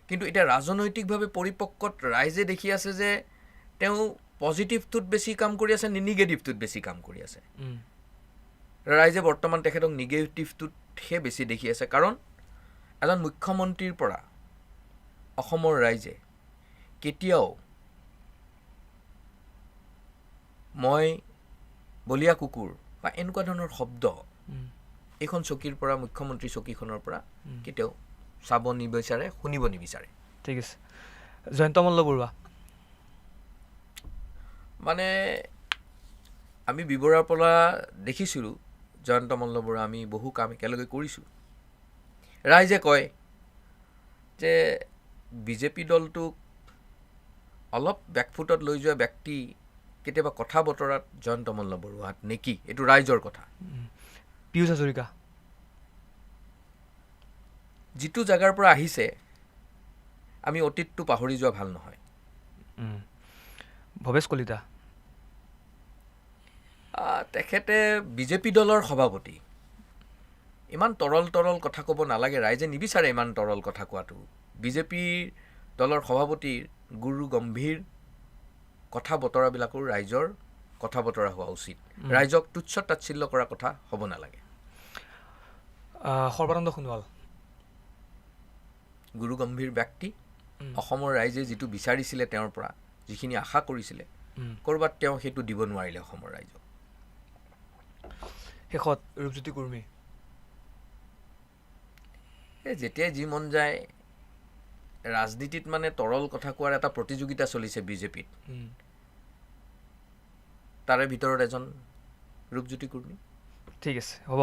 কিন্তু এতিয়া ৰাজনৈতিকভাৱে পৰিপক্কত ৰাইজে দেখি আছে যে তেওঁ পজিটিভটোত বেছি কাম কৰি আছে নে নিগেটিভটোত বেছি কাম কৰি আছে। ৰাইজে বৰ্তমান তেখেতক নিগেটিভটোতহে বেছি দেখি আছে, কাৰণ এজন মুখ্যমন্ত্ৰীৰ পৰা অসমৰ ৰাইজে কেতিয়াও মই বলীয়া কুকুৰ বা এনেকুৱা ধৰণৰ শব্দ এইখন চকীৰ পৰা, মুখ্যমন্ত্ৰী চকীখনৰ পৰা কেতিয়াও চাব নিবিচাৰে, শুনিব নিবিচাৰে। ঠিক আছে। জয়ন্ত মল্লবৰুৱা মানে আমি বিবৰাৰ পৰা দেখিছিলোঁ জয়ন্ত মল্লবৰুৱা, আমি বহু কাম একেলগে কৰিছোঁ। ৰাইজে কয় যে বিজেপি দলটোক অলপ বেকফুটত লৈ যোৱা ব্যক্তি কেতিয়াবা কথা বতৰাত জয়ন্ত মল্লবৰুৱাত নেকি, এইটো ৰাইজৰ কথা। পীয়ুষ হাজৰিকা যিটো জেগাৰ পৰা আহিছে আমি অতীতটো পাহৰি যোৱা ভাল নহয়। ভৱেশ কলিতা তেখেতে বিজেপি দলৰ সভাপতি, ইমান তৰল কথা ক'ব নালাগে, ৰাইজে নিবিচাৰে ইমান তৰল কথা কোৱাটো। বিজেপিৰ দলৰ সভাপতিৰ গুৰু গম্ভীৰ কথা বতৰাবিলাকো ৰাইজৰ কথা বতৰা হোৱা উচিত, ৰাইজক তুচ্ছ তাচ্ছিল্য কৰা কথা হ'ব নালাগে। সৰ্বানন্দ সোণোৱাল গুৰু গম্ভীৰ ব্যক্তি, অসমৰ ৰাইজে যিটো বিচাৰিছিলে তেওঁৰ পৰা, যিখিনি আশা কৰিছিলে, ক'ৰবাত তেওঁ সেইটো দিব নোৱাৰিলে অসমৰ ৰাইজক। শেষত ৰূপজ্যোতি কুৰ্মী। যেতিয়াই যি মন যায় ৰাজনীতিত মানে তৰল কথা কোৱাৰ এটা প্ৰতিযোগিতা চলিছে বিজেপিত, তাৰে ভিতৰত এজন ৰূপজ্যোতি কুৰ্মী। ঠিক আছে, হ'ব।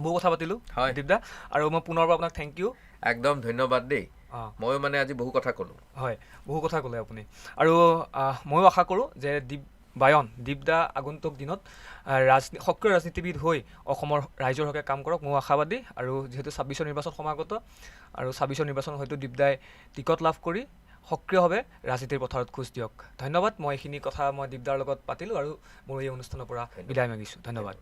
বহু কথা পাতিলোঁ হয় দীপদা, আৰু মই পুনৰবাৰ আপোনাক থেংক ইউ। একদম ধন্যবাদ দেই, ময়ো মানে আজি বহু কথা ক'লোঁ। হয়, বহু কথা ক'লে আপুনি, আৰু ময়ো আশা কৰোঁ যে দীপদা আগন্তুক দিনত সক্ৰিয় ৰাজনীতিবিদ হৈ অসমৰ ৰাইজৰ হকে কাম কৰক, ময়ো আশাবাদী। আৰু যিহেতু 26ৰ নিৰ্বাচন সমাগত, আৰু 26ৰ নিৰ্বাচনত হয়তো দীপদাই টিকট লাভ কৰি সক্ৰিয়ভাৱে ৰাজনীতিৰ পথাৰত খোজ দিয়ক। ধন্যবাদ। মই এইখিনি কথা দীপদাৰ লগত পাতিলোঁ, আৰু মোৰ এই অনুষ্ঠানৰ পৰা বিদায় মাগিছোঁ। ধন্যবাদ।